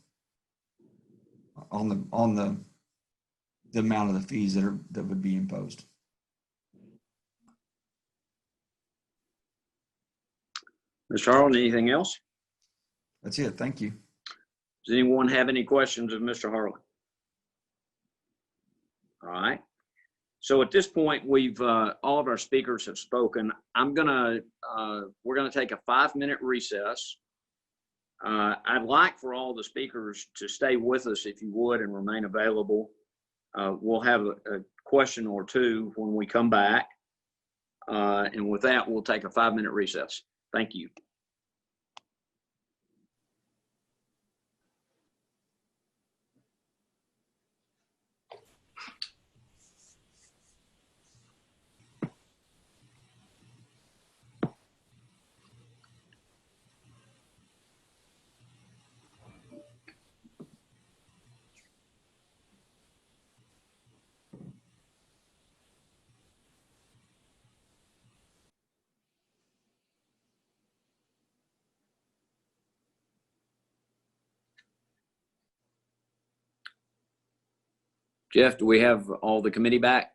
on the amount of the fees that would be imposed. Mr. Harlan, anything else? That's it. Thank you. Does anyone have any questions of Mr. Harlan? All right. So at this point, we've all of our speakers have spoken. We're gonna take a 5-minute recess. I'd like for all the speakers to stay with us if you would and remain available. We'll have a question or two when we come back. And with that, we'll take a 5-minute recess. Thank you. Jeff, do we have all the committee back?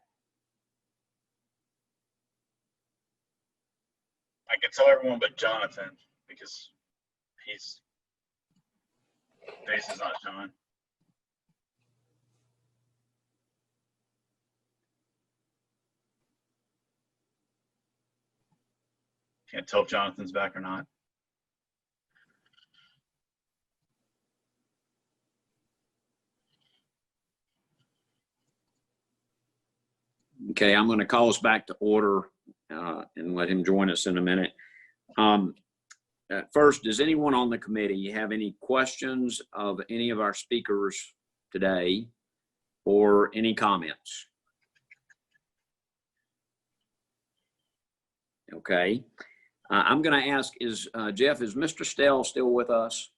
I can tell everyone but Jonathan because his face is not showing. Can't tell if Jonathan's back or not. Okay, I'm going to call us back to order and let him join us in a minute. First, does anyone on the committee have any questions of any of our speakers today or any comments? Okay, I'm going to ask, Jeff, is Mr. Stell still with us?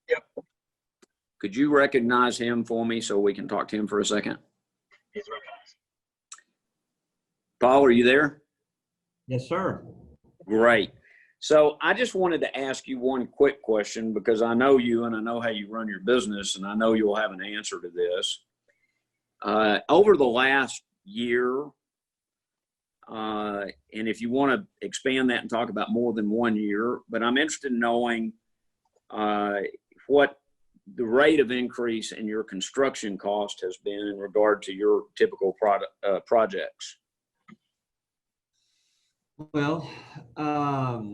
Yep. Could you recognize him for me so we can talk to him for a second? He's recognized. Paul, are you there? Yes, sir. Great. So I just wanted to ask you one quick question because I know you and I know how you run your business and I know you'll have an answer to this. Over the last year, and if you want to expand that and talk about more than 1 year, but I'm interested in knowing what the rate of increase in your construction cost has been in regard to your typical projects. Well, over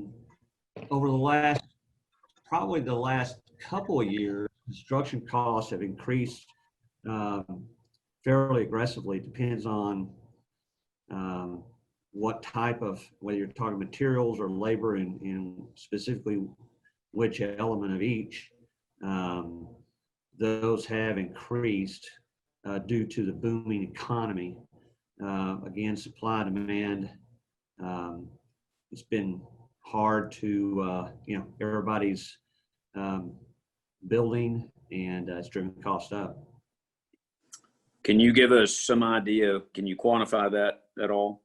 probably the last couple of years, construction costs have increased fairly aggressively. It depends on what type of, whether you're talking materials or labor and specifically which element of each. Those have increased due to the booming economy. Again, supply demand. It's been hard to, everybody's building and it's driven cost up. Can you give us some idea? Can you quantify that at all?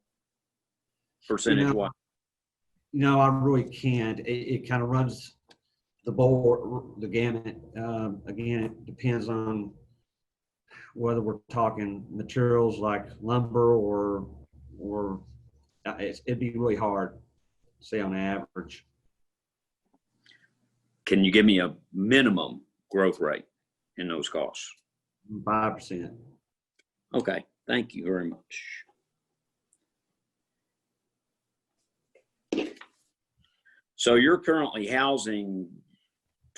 Percentage wise? No, I really can't. It kind of runs the gamut. Again, it depends on whether we're talking materials like lumber or it'd be really hard to say on average. Can you give me a minimum growth rate in those costs? 5%. Okay, thank you very much. So you're currently housing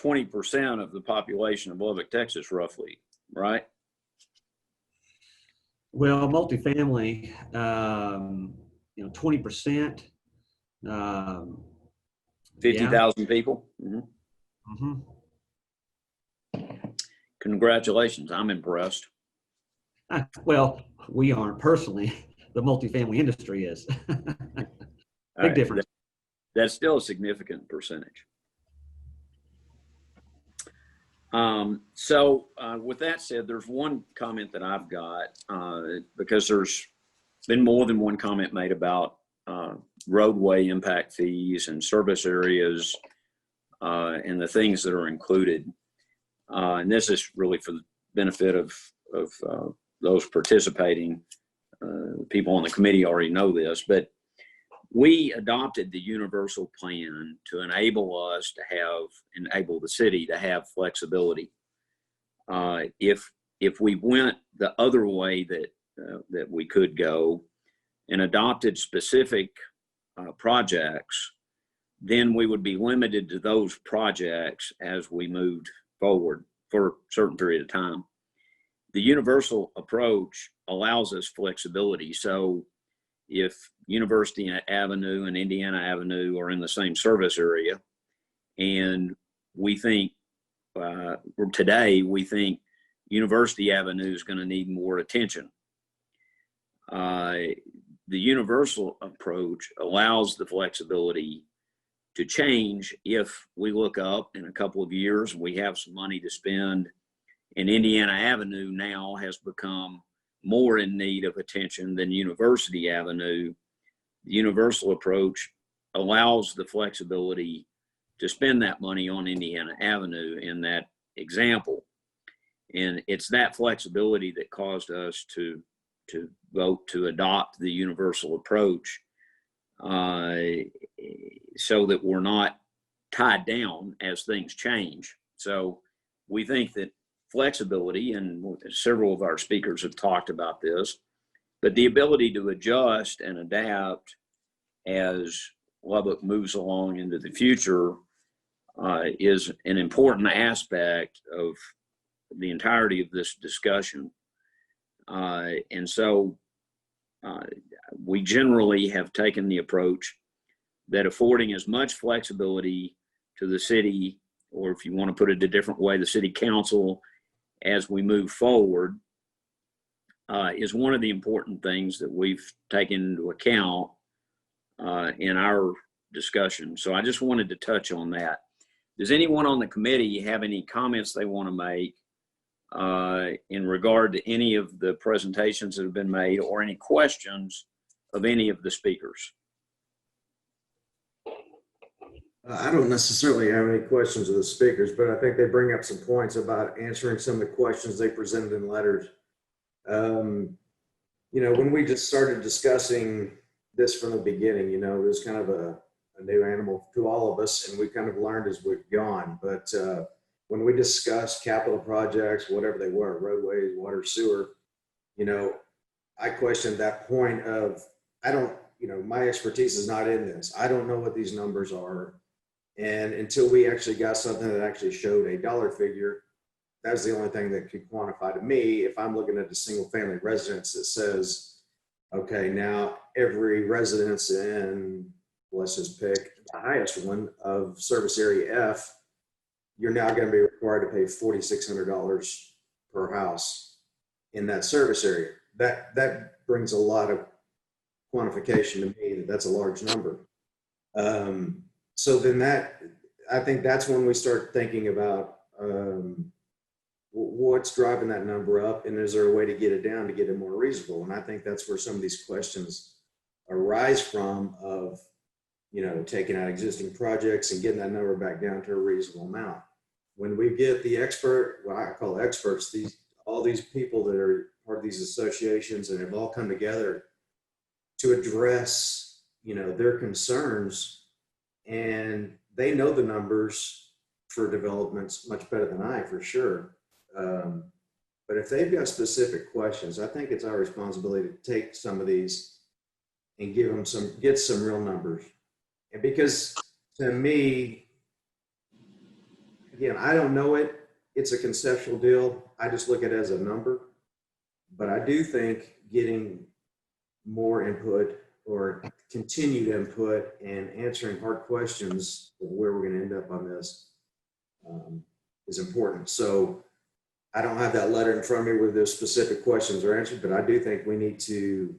20% of the population of Lubbock, Texas, roughly, right? Well, multifamily, 20%. 50,000 people? Mm-hmm. Mm-hmm. Congratulations, I'm impressed. Well, we aren't personally. The multifamily industry is. Big difference. That's still a significant percentage. With that said, there's one comment that I've got, because there's been more than one comment made about roadway impact fees and service areas and the things that are included. And this is really for the benefit of those participating. People on the committee already know this, but we adopted the universal plan to enable the city to have flexibility. If we went the other way that we could go and adopted specific projects, then we would be limited to those projects as we moved forward for a certain period of time. The universal approach allows us flexibility. So if University Avenue and Indiana Avenue are in the same service area, and we think today we think University Avenue is going to need more attention, the universal approach allows the flexibility to change if we look up in a couple of years, we have some money to spend, and Indiana Avenue now has become more in need of attention than University Avenue. The universal approach allows the flexibility to spend that money on Indiana Avenue in that example. And it's that flexibility that caused us to vote to adopt the universal approach, so that we're not tied down as things change. So we think that flexibility, and several of our speakers have talked about this, but the ability to adjust and adapt as Lubbock moves along into the future is an important aspect of the entirety of this discussion. And so we generally have taken the approach that affording as much flexibility to the city, or if you want to put it a different way, the city council, as we move forward, is one of the important things that we've taken into account in our discussion. So I just wanted to touch on that. Does anyone on the committee have any comments they want to make in regard to any of the presentations that have been made, or any questions of any of the speakers? I don't necessarily have any questions of the speakers, but I think they bring up some points about answering some of the questions they presented in letters. When we just started discussing this from the beginning, it was kind of a new animal to all of us, and we kind of learned as we've gone. But when we discussed capital projects, whatever they were, roadways, water, sewer, I questioned that point of, my expertise is not in this. I don't know what these numbers are. And until we actually got something that actually showed a dollar figure, that was the only thing that could quantify to me. If I'm looking at a single family residence that says, okay, now every residence in, let's just pick the highest one of service area F, you're now going to be required to pay $4,600 per house in that service area. That brings a lot of quantification to me that that's a large number. So then I think that's when we start thinking about what's driving that number up, and is there a way to get it down to get it more reasonable? And I think that's where some of these questions arise from, of taking out existing projects and getting that number back down to a reasonable amount. When we get the what I call experts, all these people that are part of these associations and have all come together to address their concerns, and they know the numbers for developments much better than I, for sure. But if they've got specific questions, I think it's our responsibility to take some of these and get some real numbers. And because to me, again, I don't know it. It's a conceptual deal. I just look at it as a number. But I do think getting more input, or continued input, and answering hard questions of where we're going to end up on this is important. So I don't have that letter in front of me where those specific questions are answered, but I do think we need to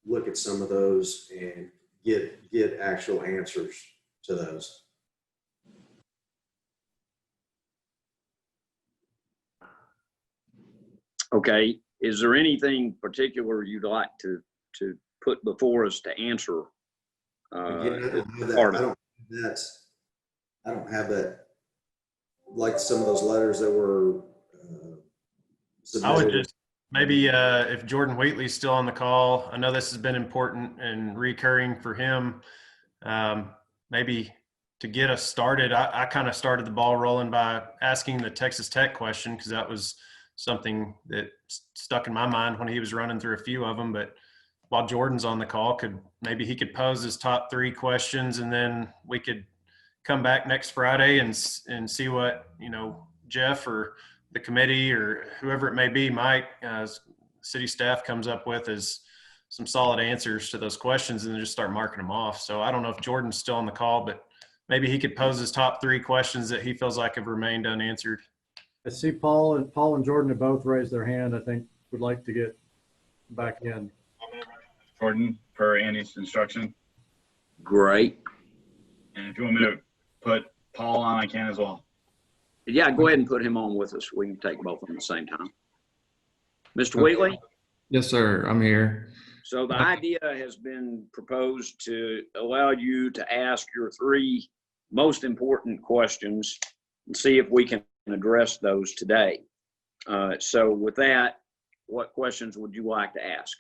look at some of those and get actual answers to those. Okay, is there anything particular you'd like to put before us to answer? Again, part I of it? don't have that. I don't have that. Like some of those letters that were I would submitted. just maybe if Jordan Wheatley's still on the call, I know this has been important and recurring for him. Maybe to get us started, I kind of started the ball rolling by asking the Texas Tech question because that was something that stuck in my mind when he was running through a few of them. But while Jordan's on the call, maybe he could pose his top 3 questions, and then we could come back next Friday and see what, Jeff or the committee or whoever it may be, Mike, city staff comes up with as some solid answers to those questions, and then just start marking them off. So I don't know if Jordan's still on the call, but maybe he could pose his top 3 questions that he feels like have remained unanswered. I see Paul and Jordan have both raised their hand. I think would like to get back in. Jordan, per Andy's instruction. Great. And if you want me to put Paul on, I can as well. Yeah, go ahead and put him on with us. We can take both of them at the same time. Mr. Wheatley? Yes, sir. I'm here. So the idea has been proposed to allow you to ask your 3 most important questions and see if we can address those today. So with that, what questions would you like to ask?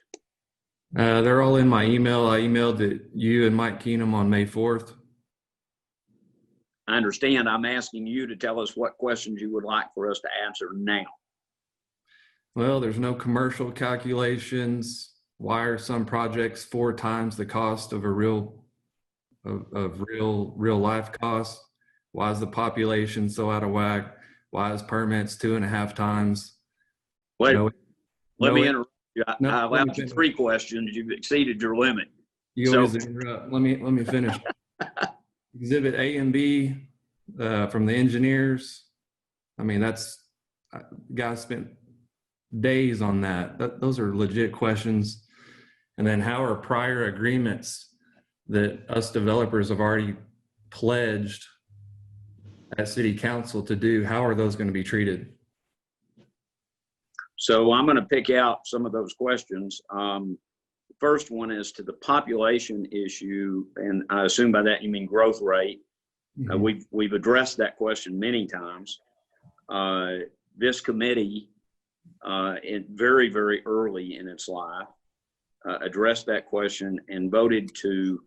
They're all in my email. I emailed it you and Mike Keenum on May 4th. I understand. I'm asking you to tell us what questions you would like for us to answer now. Well, there's no commercial calculations. Why are some projects 4 times the cost of a real life cost? Why is the population so out of whack? Why is permits 2.5 times? Wait, let me interrupt you. I let me allowed you finish. 3 questions. You've exceeded your limit. You always interrupt. Let me finish. Exhibit A and B from the engineers. I mean, guys spent days on that. Those are legit questions. And then how are prior agreements that us developers have already pledged at city council to do, how are those going to be treated? So I'm going to pick out some of those questions. First one is to the population issue, and I assume by that you mean growth rate. We've addressed that question many times. This committee, very, very early in its life, addressed that question and voted to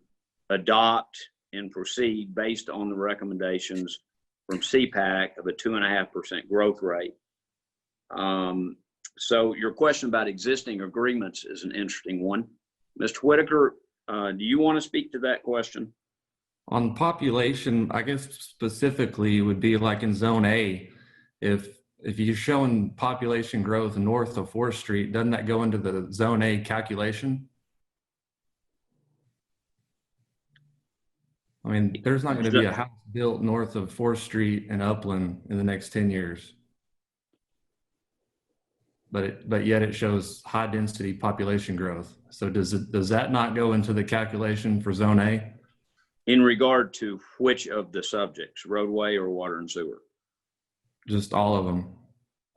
adopt and proceed based on the recommendations from CPAC of a 2.5% growth rate. So your question about existing agreements is an interesting one. Mr. Whitaker, do you want to speak to that question? On population, I guess specifically would be like in Zone A, if you're showing population growth north of 4th Street, doesn't that go into the Zone A calculation? I mean, there's not going to be a house built north of 4th Street and Upland in the next 10 years. But yet it shows high density population growth. So does that not go into the calculation for Zone A? In regard to which of the subjects, roadway or water and sewer? Just all of them.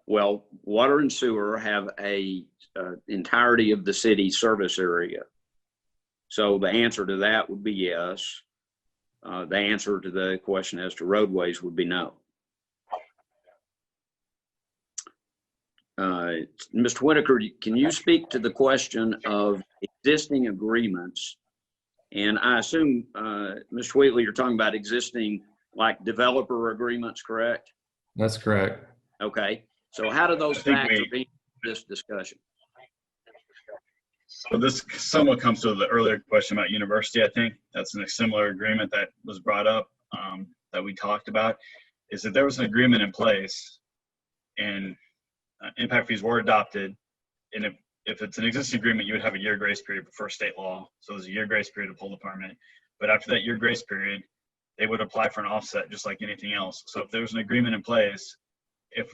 Well, water and sewer have a entirety of the city service area. So the answer to that would be yes. The answer to the question as to roadways would be no. Mr. Whitaker, can you speak to the question of existing agreements? And I assume, Mr. Wheatley, you're talking about existing like developer agreements, correct? That's correct. Okay. So how do those factor into this discussion? So this somewhat comes to the earlier question about university. I think that's a similar agreement that was brought up that we talked about, is that there was an agreement in place and impact fees were adopted. And if it's an existing agreement, you would have a year grace period for state law. So there's a year grace period to pull the permit. But after that year grace period, they would apply for an offset just like anything else. So if there was an agreement in place, and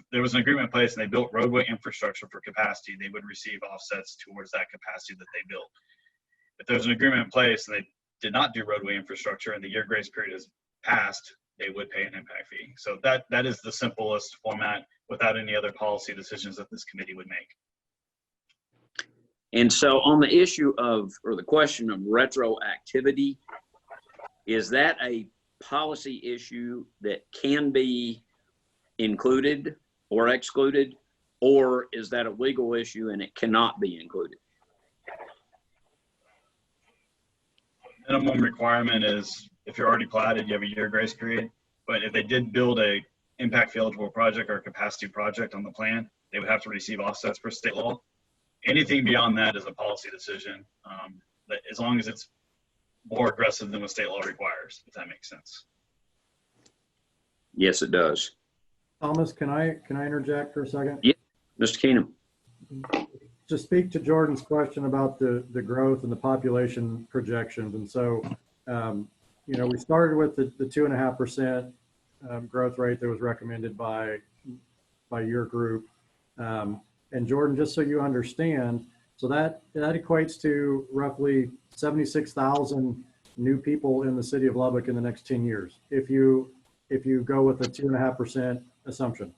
they built roadway infrastructure for capacity, they would receive offsets towards that capacity that they built. If there's an agreement in place and they did not do roadway infrastructure and the year grace period is passed, they would pay an impact fee. So that is the simplest format without any other policy decisions that this committee would make. And so on the issue of, or the question of retroactivity, is that a policy issue that can be included or excluded, or is that a legal issue and it cannot be included? Minimum requirement is if you're already platted, you have a year grace period. But if they did build a impact fee eligible project or a capacity project on the plan, they would have to receive offsets per state law. Anything beyond that is a policy decision, that as long as it's more aggressive than what state law requires, if that makes sense. Yes, it does. Thomas, can I interject for a second? Yeah, Mr. Keenum. To speak to Jordan's question about the growth and the population projections. And so, we started with the 2.5% growth rate that was recommended by your group. And Jordan, just so you understand, so that equates to roughly 76,000 new people in the city of Lubbock in the next 10 years, if you go with a 2.5% assumption.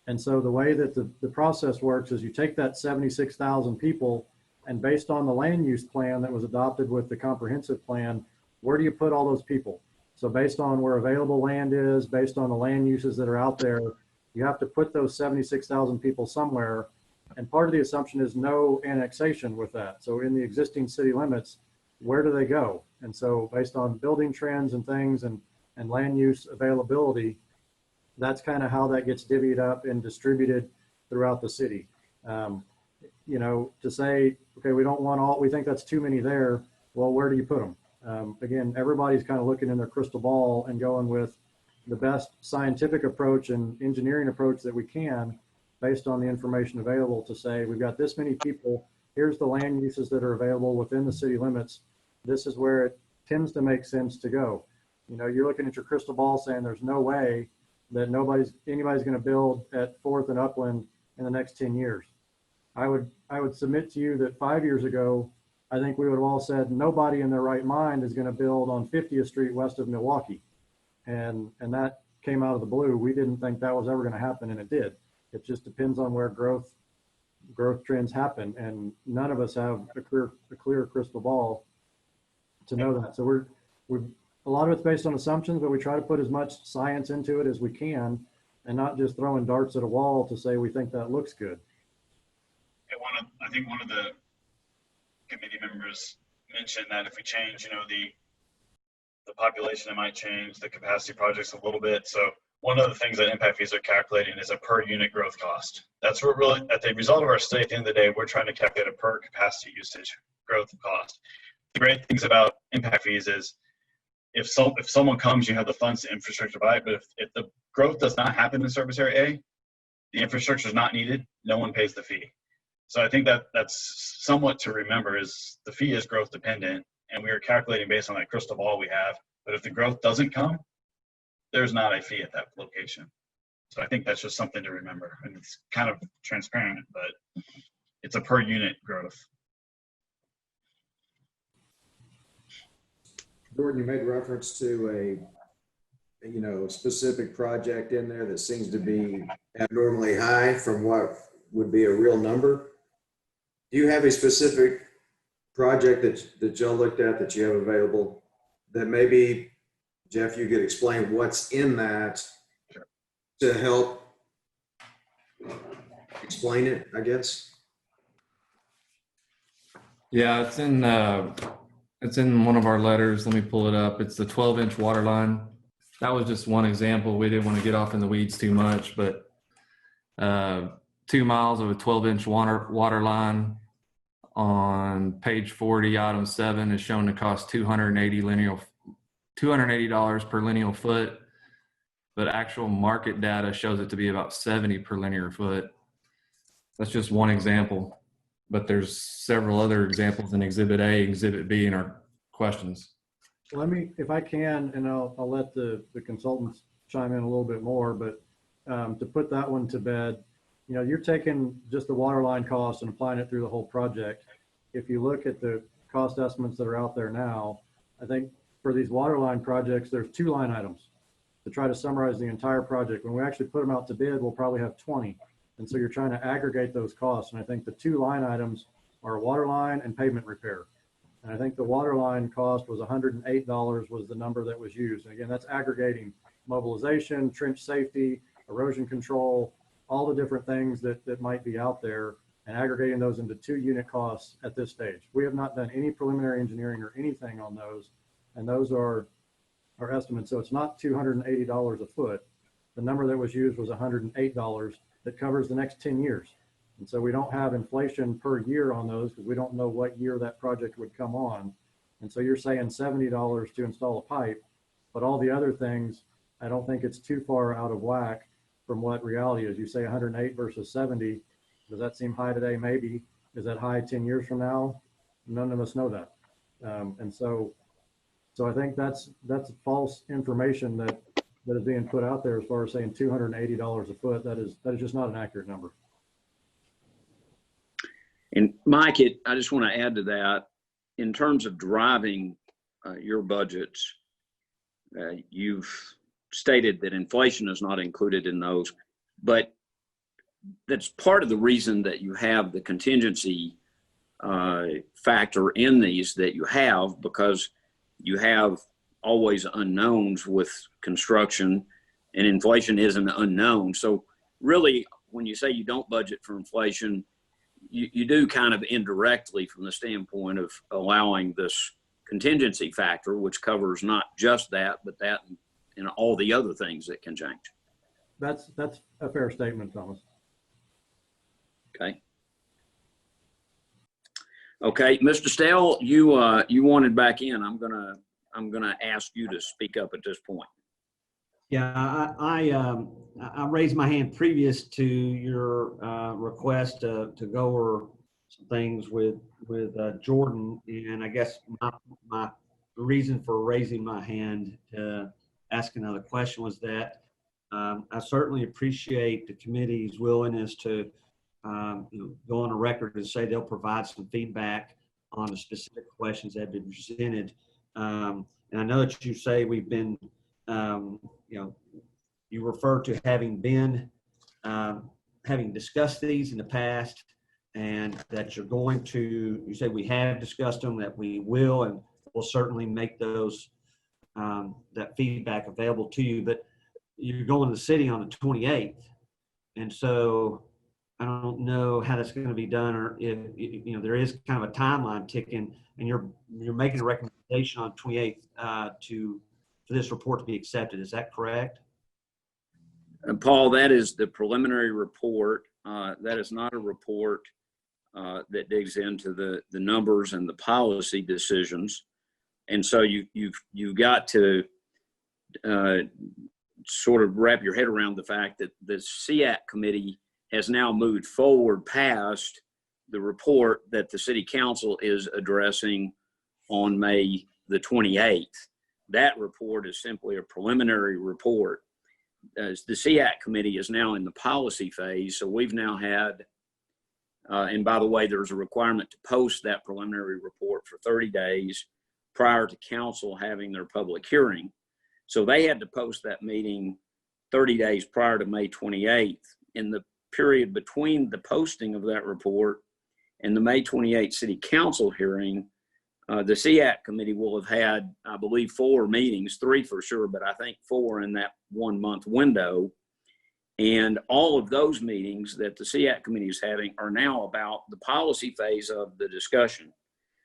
And so the way that the process works is you take that 76,000 people, and based on the land use plan that was adopted with the comprehensive plan, where do you put all those people? So based on where available land is, based on the land uses that are out there, you have to put those 76,000 people somewhere. And part of the assumption is no annexation with that. So in the existing city limits, where do they go? And so based on building trends and things and land use availability, that's kind of how that gets divvied up and distributed throughout the city. To say, okay, we think that's too many there. Well, where do you put them? Again, everybody's kind of looking in their crystal ball and going with the best scientific approach and engineering approach that we can based on the information available to say, we've got this many people, here's the land uses that are available within the city limits. This is where it tends to make sense to go. You're looking at your crystal ball saying there's no way that anybody's going to build at 4th and Upland in the next 10 years. I would submit to you that 5 years ago, I think we would have all said nobody in their right mind is going to build on 50th Street west of Milwaukee. And that came out of the blue. We didn't think that was ever going to happen, and it did. It just depends on where growth trends happen, and none of us have a clear crystal ball to know that. So we're a lot of it's based on assumptions, but we try to put as much science into it as we can, and not just throwing darts at a wall to say we think that looks good. I think one of the committee members mentioned that if we change, the population, it might change the capacity projects a little bit. So one of the things that impact fees are calculating is a per unit growth cost. That's what really, at the result of our study, at the end of the day, we're trying to calculate a per capacity usage growth cost. The great things about impact fees is if someone comes, you have the funds to infrastructure buy it, but if the growth does not happen in service area A, the infrastructure is not needed, no one pays the fee. So I think that's somewhat to remember is the fee is growth dependent, and we are calculating based on that crystal ball we have. But if the growth doesn't come, there's not a fee at that location. So I think that's just something to remember. And it's kind of transparent, but it's a per unit growth. Jordan, you made reference to a specific project in there that seems to be abnormally high from what would be a real number. Do you have a specific project that y'all looked at that you have available that maybe, Jeff, you could explain what's in that to help explain it, I guess? Yeah, it's in one of our letters. Let me pull it up. It's the 12-inch water line. That was just one example. We didn't want to get off in the weeds too much, but 2 miles of a 12-inch water line on page 40, item 7 is shown to cost $280 per lineal foot, but actual market data shows it to be about 70 per linear foot. That's just one example, but there's several other examples in Exhibit A, Exhibit B in our questions. Let me, if I can, and I'll let the consultants chime in a little bit more, but to put that one to bed, you're taking just the water line cost and applying it through the whole project. If you look at the cost estimates that are out there now, I think for these water line projects, there's 2 line items to try to summarize the entire project. When we actually put them out to bid, we'll probably have 20. And so you're trying to aggregate those costs. And I think the 2 line items are water line and pavement repair. And I think the water line cost was $108 was the number that was used. And again, that's aggregating mobilization, trench safety, erosion control, all the different things that might be out there, and aggregating those into 2 unit costs at this stage. We have not done any preliminary engineering or anything on those, and those are our estimates. So it's not $280 a foot. The number that was used was $108 that covers the next 10 years. And so we don't have inflation per year on those because we don't know what year that project would come on. And so you're saying $70 to install a pipe, but all the other things, I don't think it's too far out of whack from what reality is. You say 108 versus 70. Does that seem high today? Maybe. Is that high 10 years from now? None of us know that. And so I think that's false information that is being put out there as far as saying $280 a foot. That is just not an accurate number. And Mike, I just want to add to that, in terms of driving your budgets, you've stated that inflation is not included in those, but that's part of the reason that you have the contingency factor in these that you have, because you have always unknowns with construction, and inflation is an unknown. So really, when you say you don't budget for inflation, you do kind of indirectly from the standpoint of allowing this contingency factor, which covers not just that, but that and all the other things that can change. That's a fair statement, Thomas. Okay. Okay, Mr. Stell, you wanted back in. I'm gonna ask you to speak up at this point. Yeah, I raised my hand previous to your request to go over some things with Jordan, and I guess my reason for raising my hand to ask another question was that I certainly appreciate the committee's willingness to go on a record and say they'll provide some feedback on the specific questions that have been presented. And I know that you say we've been, you refer to having discussed these in the past, and that you're going to, you say we have discussed them, that we will, and we'll certainly make those, that feedback available to you. But you're going to the city on the 28th. And so I don't know how that's going to be done, or if, there is kind of a timeline ticking, and you're making a recommendation on 28th for this report to be accepted. Is that correct? And Paul, that is the preliminary report. That is not a report that digs into the numbers and the policy decisions. And so you've got to sort of wrap your head around the fact that the SEAC committee has now moved forward past the report that the city council is addressing on May the 28th. That report is simply a preliminary report. The SEAC committee is now in the policy phase. So we've now had, and by the way, there's a requirement to post that preliminary report for 30 days prior to council having their public hearing. So they had to post that meeting 30 days prior to May 28th. In the period between the posting of that report and the May 28th city council hearing, the SEAC committee will have had, I believe, 4 meetings, 3 for sure, but I think 4 in that 1 month window. And all of those meetings that the SEAC committee is having are now about the policy phase of the discussion.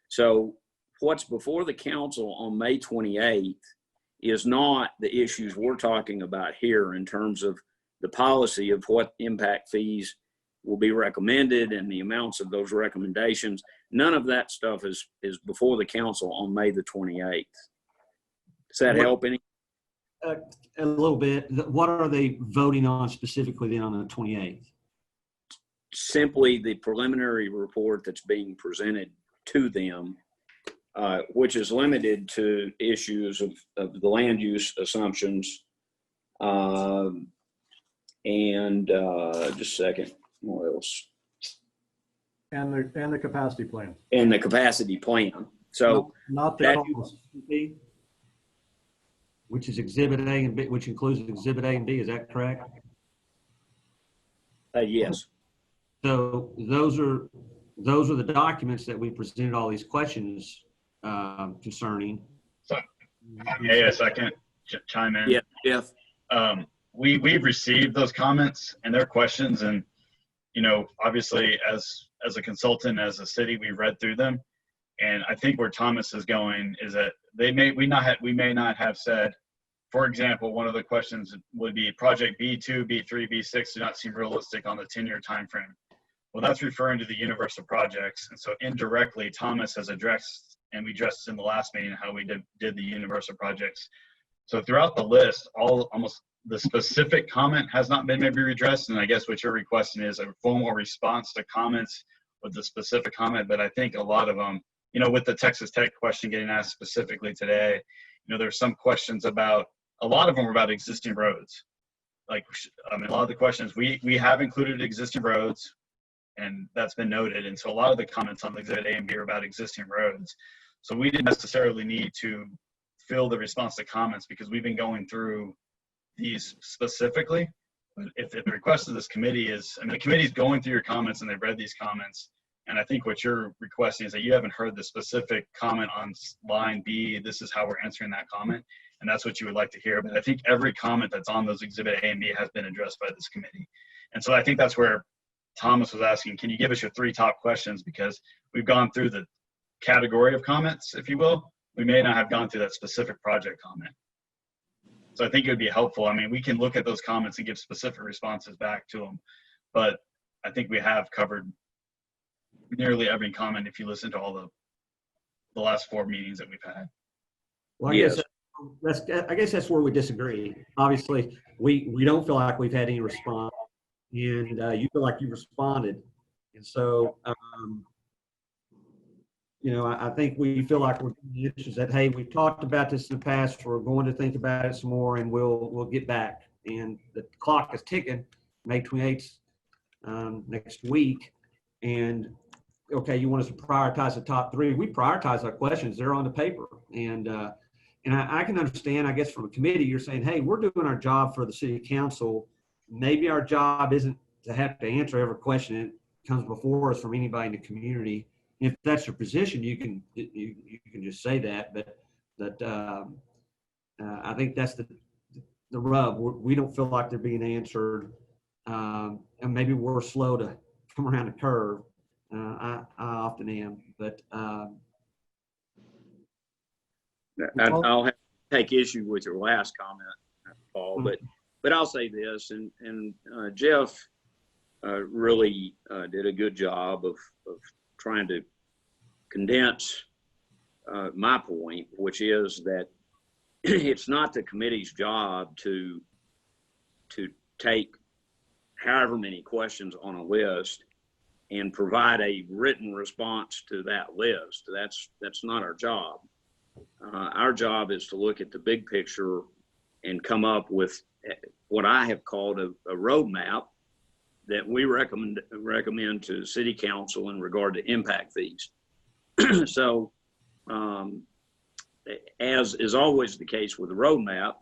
So what's before the council on May 28th is not the issues we're talking about here in terms of the policy of what impact fees will be recommended and the amounts of those recommendations. None of that stuff is before the council on May the 28th. Does that help any? A little bit. What are they voting on specifically then on the 28th? Simply the preliminary report that's being presented to them, which is limited to issues of the land use assumptions. And just a second, what else? And the capacity plan. And the capacity plan. So not the that, cost. Which is Exhibit A and B, which includes Exhibit A and B. Is that correct? yes. So those are those are the documents that we presented all these questions concerning. So, hey, a second, chime in. Yeah, Jeff. We've received those comments and their questions, and obviously as a consultant, as a city, we read through them, and I think where Thomas is going is that we may not have said, for example, one of the questions would be project B2, B3, B6 do not seem realistic on the 10-year time frame. Well, that's referring to the universe of projects, and so indirectly Thomas has addressed, and we addressed in the last meeting how we did the universe of projects. So throughout the list, almost the specific comment has not been maybe redressed, and I guess what you're requesting is a formal response to comments with the specific comment. But I think a lot of them, with the Texas Tech question getting asked specifically today, there's some questions about, a lot of them were about existing roads. Like, a lot of the questions, we have included existing roads, and that's been noted. And so a lot of the comments on Exhibit A and B are about existing roads. So we didn't necessarily need to fill the response to comments because we've been going through these specifically. But if the request of this committee is, the committee's going through your comments and they've read these comments, and I think what you're requesting is that you haven't heard the specific comment on line B, this is how we're answering that comment, and that's what you would like to hear. But I think every comment that's on those Exhibit A and B has been addressed by this committee. And so I think that's where Thomas was asking, can you give us your 3 top questions? Because we've gone through the category of comments, if you will. We may not have gone through that specific project comment. So I think it would be helpful. We can look at those comments and give specific responses back to them, but I think we have covered nearly every comment if you listen to all the last 4 meetings that we've had. Well, Yes. I guess that's where we disagree. Obviously, we don't feel like we've had any response, and you feel like you responded. And so, I think we feel like we're issues that, hey, we've talked about this in the past, we're going to think about it some more, and we'll get back. And the clock is ticking, May 28th next week. And okay, you want us to prioritize the top 3. We prioritize our questions, they're on the paper. And I can understand, I guess, from a committee, you're saying, hey, we're doing our job for the city council. Maybe our job isn't to have to answer every question that comes before us from anybody in the community. If that's your position, you can just say that. But I think that's the rub. We don't feel like they're being answered, and maybe we're slow to come around the curve. I often am, but I'll have to take issue with your last comment, Paul, but I'll say this, and Jeff really did a good job of trying to condense my point, which is that it's not the committee's job to take however many questions on a list and provide a written response to that list. That's not our job. Our job is to look at the big picture and come up with what I have called a roadmap that we recommend to city council in regard to impact fees. So, as is always the case with a roadmap,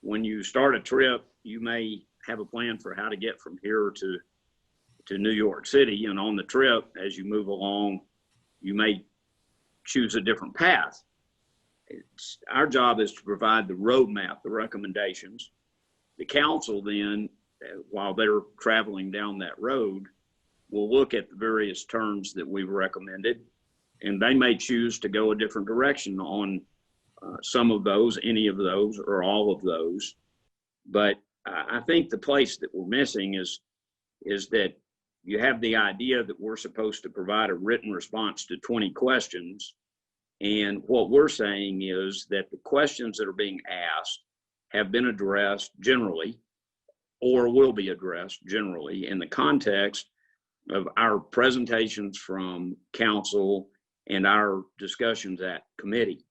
when you start a trip, you may have a plan for how to get from here to New York City, and on the trip, as you move along, you may choose a different path. Our job is to provide the roadmap, the recommendations. The council then, while they're traveling down that road, will look at the various terms that we've recommended, and they may choose to go a different direction on some of those, any of those, or all of those. But I think the place that we're missing is that you have the idea that we're supposed to provide a written response to 20 questions. And what we're saying is that the questions that are being asked have been addressed generally, or will be addressed generally in the context of our presentations from council and our discussions at committee.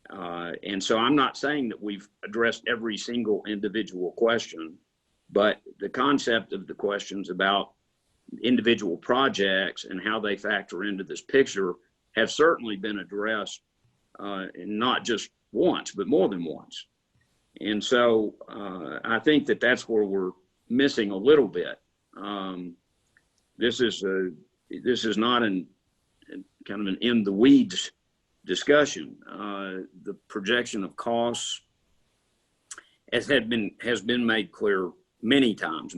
And so I'm not saying that we've addressed every single individual question, but the concept of the questions about individual projects and how they factor into this picture have certainly been addressed, and not just once, but more than once. And so I think that that's where we're missing a little bit. This is this is not kind of an in the weeds discussion. The projection of costs has been made clear many times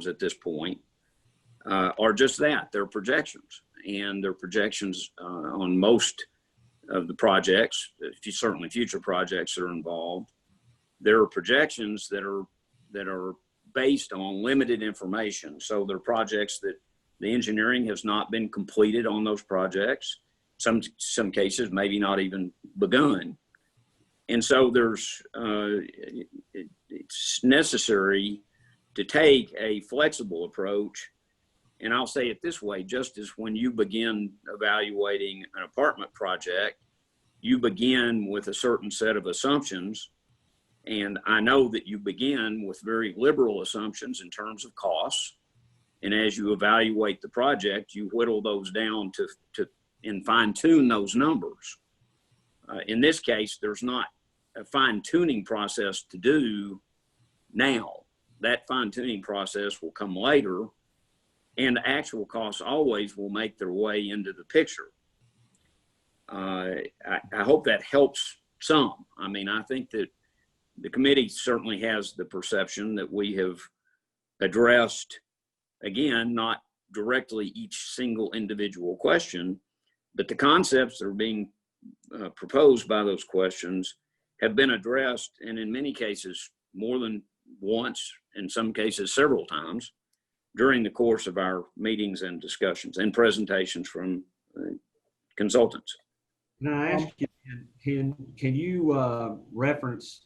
at this point, are just that. They're projections, and they're projections on most of the projects, certainly future projects that are involved. There are projections that are based on limited information. So they're projects that the engineering has not been completed on those projects. Some cases maybe not even begun. And so it's necessary to take a flexible approach. And I'll say it this way, just as when you begin evaluating an apartment project, you begin with a certain set of assumptions. And I know that you begin with very liberal assumptions in terms of costs. And as you evaluate the project, you whittle those down to and fine tune those numbers. In this case, there's not a fine tuning process to do now. That fine tuning process will come later, and the actual costs always will make their way into the picture. I hope that helps some. I mean, I think that the committee certainly has the perception that we have addressed, again, not directly each single individual question, but the concepts that are being proposed by those questions have been addressed, and in many cases, more than once, in some cases, several times, during the course of our meetings and discussions and presentations from consultants. Can I ask you, can you reference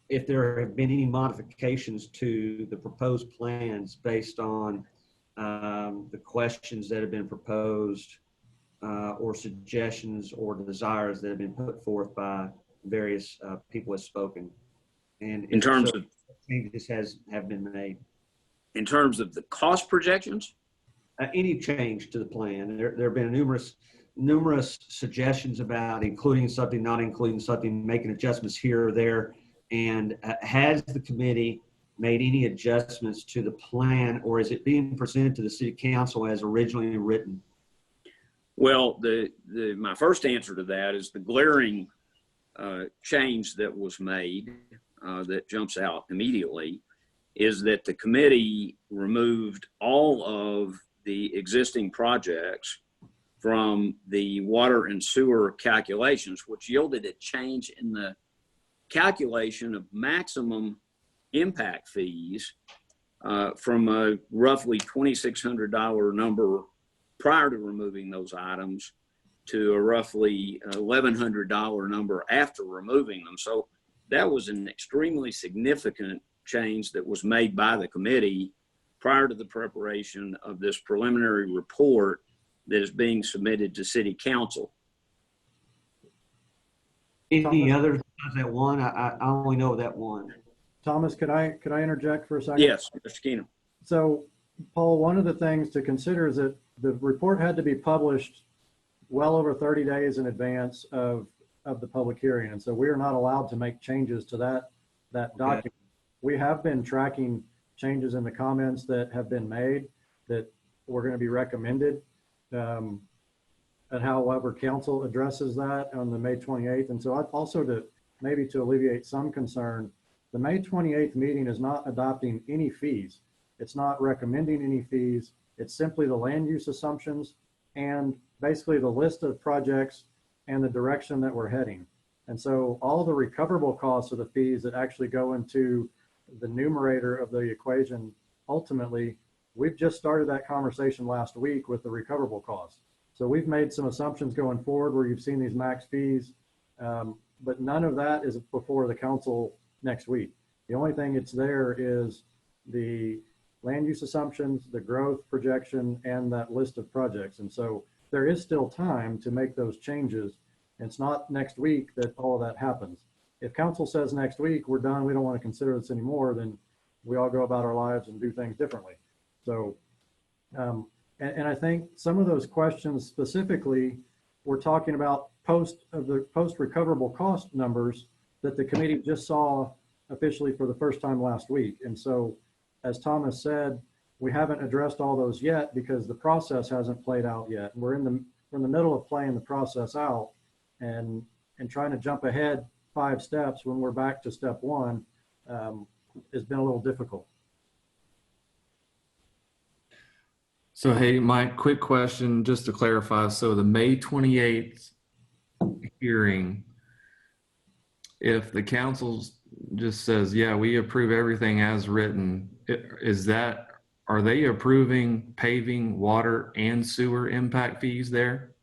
if there have been any modifications to the proposed plans based on the questions that have been proposed or suggestions or desires that have been put forth by various people have spoken? And in terms of changes have been made. In terms of the cost projections? Any change to the plan. There have been numerous suggestions about including something, not including something, making adjustments here or there. And has the committee made any adjustments to the plan, or is it being presented to the city council as originally written? Well, my first answer to that is the glaring change that was made that jumps out immediately is that the committee removed all of the existing projects from the water and sewer calculations, which yielded a change in the calculation of maximum impact fees from a roughly $2,600 number prior to removing those items to a roughly $1,100 number after removing them. So that was an extremely significant change that was made by the committee prior to the preparation of this preliminary report that is being submitted to city council. Any other that one? I only know that one. Thomas, could I interject for a second? Yes, Mr. Keenum. So, Paul, one of the things to consider is that the report had to be published well over 30 days in advance of the public hearing. And so we are not allowed to make changes to that document. Okay. We have been tracking changes in the comments that have been made that were going to be recommended. And however council addresses that on the May 28th. And so I'd also to alleviate some concern, the May 28th meeting is not adopting any fees. It's not recommending any fees. It's simply the land use assumptions and basically the list of projects and the direction that we're heading. And so all the recoverable costs of the fees that actually go into the numerator of the equation, ultimately, we've just started that conversation last week with the recoverable costs. So we've made some assumptions going forward where you've seen these max fees, but none of that is before the council next week. The only thing it's there is the land use assumptions, the growth projection, and that list of projects. And so there is still time to make those changes. It's not next week that all of that happens. If council says next week, we're done, we don't want to consider this anymore, then we all go about our lives and do things differently. So, and I think some of those questions specifically, we're talking about post recoverable cost numbers that the committee just saw officially for the first time last week. And so, as Thomas said, we haven't addressed all those yet because the process hasn't played out yet. We're in the middle of playing the process out, and trying to jump ahead 5 steps when we're back to step 1 has been a little difficult. So, hey, Mike, quick question just to clarify. So the May 28th hearing, if the council just says, yeah, we approve everything as written, are they approving paving, water, and sewer impact fees there?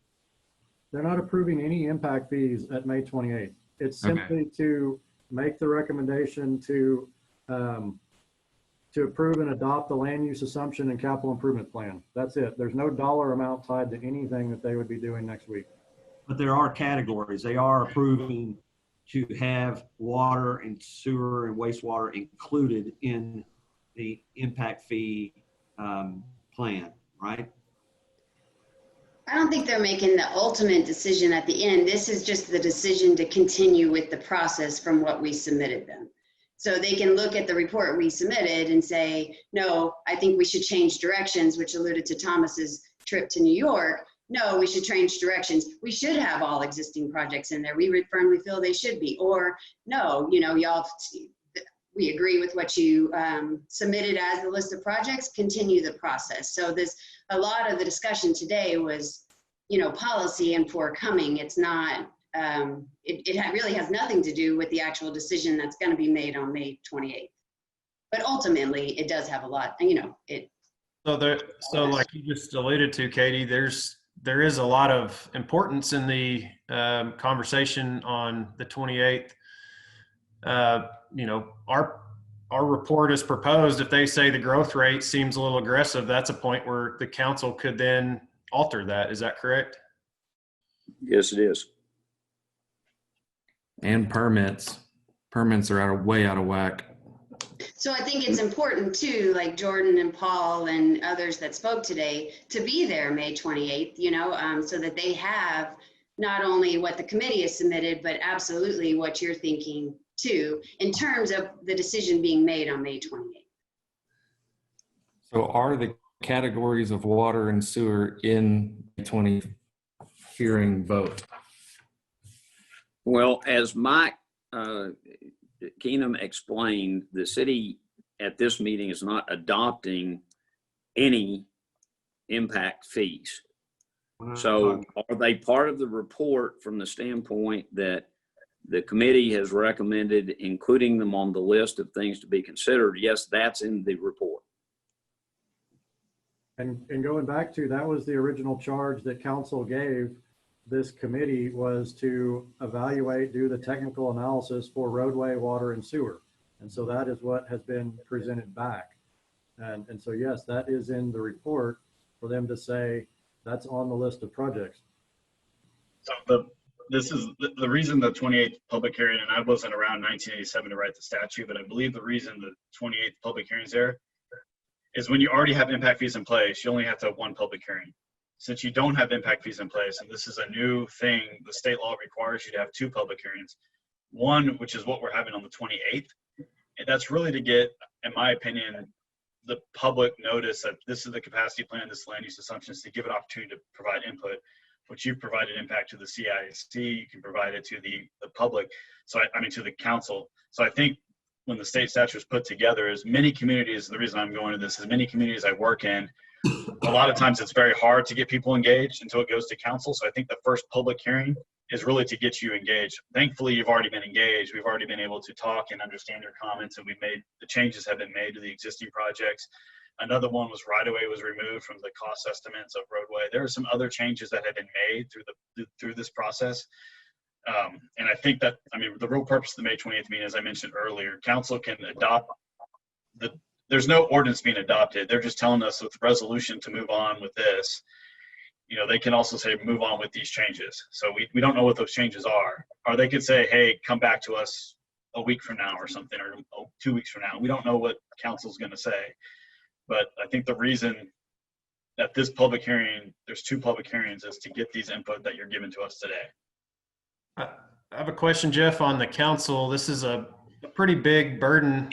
They're not approving any impact fees at May 28th. It's simply to make the recommendation to approve and adopt the land use assumption and capital improvement plan. That's it. There's no dollar amount tied to anything that they would be doing next week. But there are categories. They are approving to have water and sewer and wastewater included in the impact fee plan, right? I don't think they're making the ultimate decision at the end. This is just the decision to continue with the process from what we submitted them. So they can look at the report we submitted and say, no, I think we should change directions, which alluded to Thomas's trip to New York. No, we should change directions. We should have all existing projects in there. We firmly feel they should be. Or no, you know, y'all, we agree with what you submitted as the list of projects, continue the process. So a lot of the discussion today was, you know, policy and forthcoming. It's not, it really has nothing to do with the actual decision that's going to be made on May 28th. But ultimately, it does have a lot, you know, it. So like you just alluded to, Katie, there is a lot of importance in the conversation on the 28th. You know, our report is proposed. If they say the growth rate seems a little aggressive, that's a point where the council could then alter that. Is that correct? Yes, it is. And permits are way out of whack. So I think it's important too, like Jordan and Paul and others that spoke today, to be there May 28th, you know, so that they have not only what the committee has submitted, but absolutely what you're thinking too, in terms of the decision being made on May 28th. So are the categories of water and sewer in the 20 hearing vote? Well, as Mike Keenum explained, the city at this meeting is not adopting any impact fees. So are they part of the report from the standpoint that the committee has recommended including them on the list of things to be considered? Yes, that's in the report. And going back to, that was the original charge that council gave this committee, was to evaluate, do the technical analysis for roadway, water, and sewer. And so that is what has been presented back. And so, yes, that is in the report for them to say that's on the list of projects. So this is the reason the 28th public hearing, and I wasn't around 1987 to write the statute, but I believe the reason the 28th public hearings there is when you already have impact fees in place, you only have to have one public hearing. Since you don't have impact fees in place, and this is a new thing, the state law requires you to have 2 public hearings. One, which is what we're having on the 28th. And that's really to get, in my opinion, the public notice that this is the capacity plan, this land use assumptions, to give an opportunity to provide input, which you've provided impact to the CIC, you can provide it to the public. So I mean, to the council. So I think when the state statute was put together, as many communities, the reason I'm going to this is many communities I work in, a lot of times it's very hard to get people engaged until it goes to council. So I think the first public hearing is really to get you engaged. Thankfully, you've already been engaged. We've already been able to talk and understand your comments, and we've made, the changes have been made to the existing projects. Another one was right-of-way was removed from the cost estimates of roadway. There are some other changes that have been made through this process. And I think that, I mean, the real purpose of the May 20th meeting, as I mentioned earlier, council can adopt there's no ordinance being adopted. They're just telling us with resolution to move on with this. You know, they can also say move on with these changes. So we don't know what those changes are. Or they could say, hey, come back to us a week from now or something, or 2 weeks from now. We don't know what council's going to say. But I think the reason that this public hearing, there's 2 public hearings, is to get these input that you're giving to us today. I have a question, Jeff, on the council. This is a pretty big burden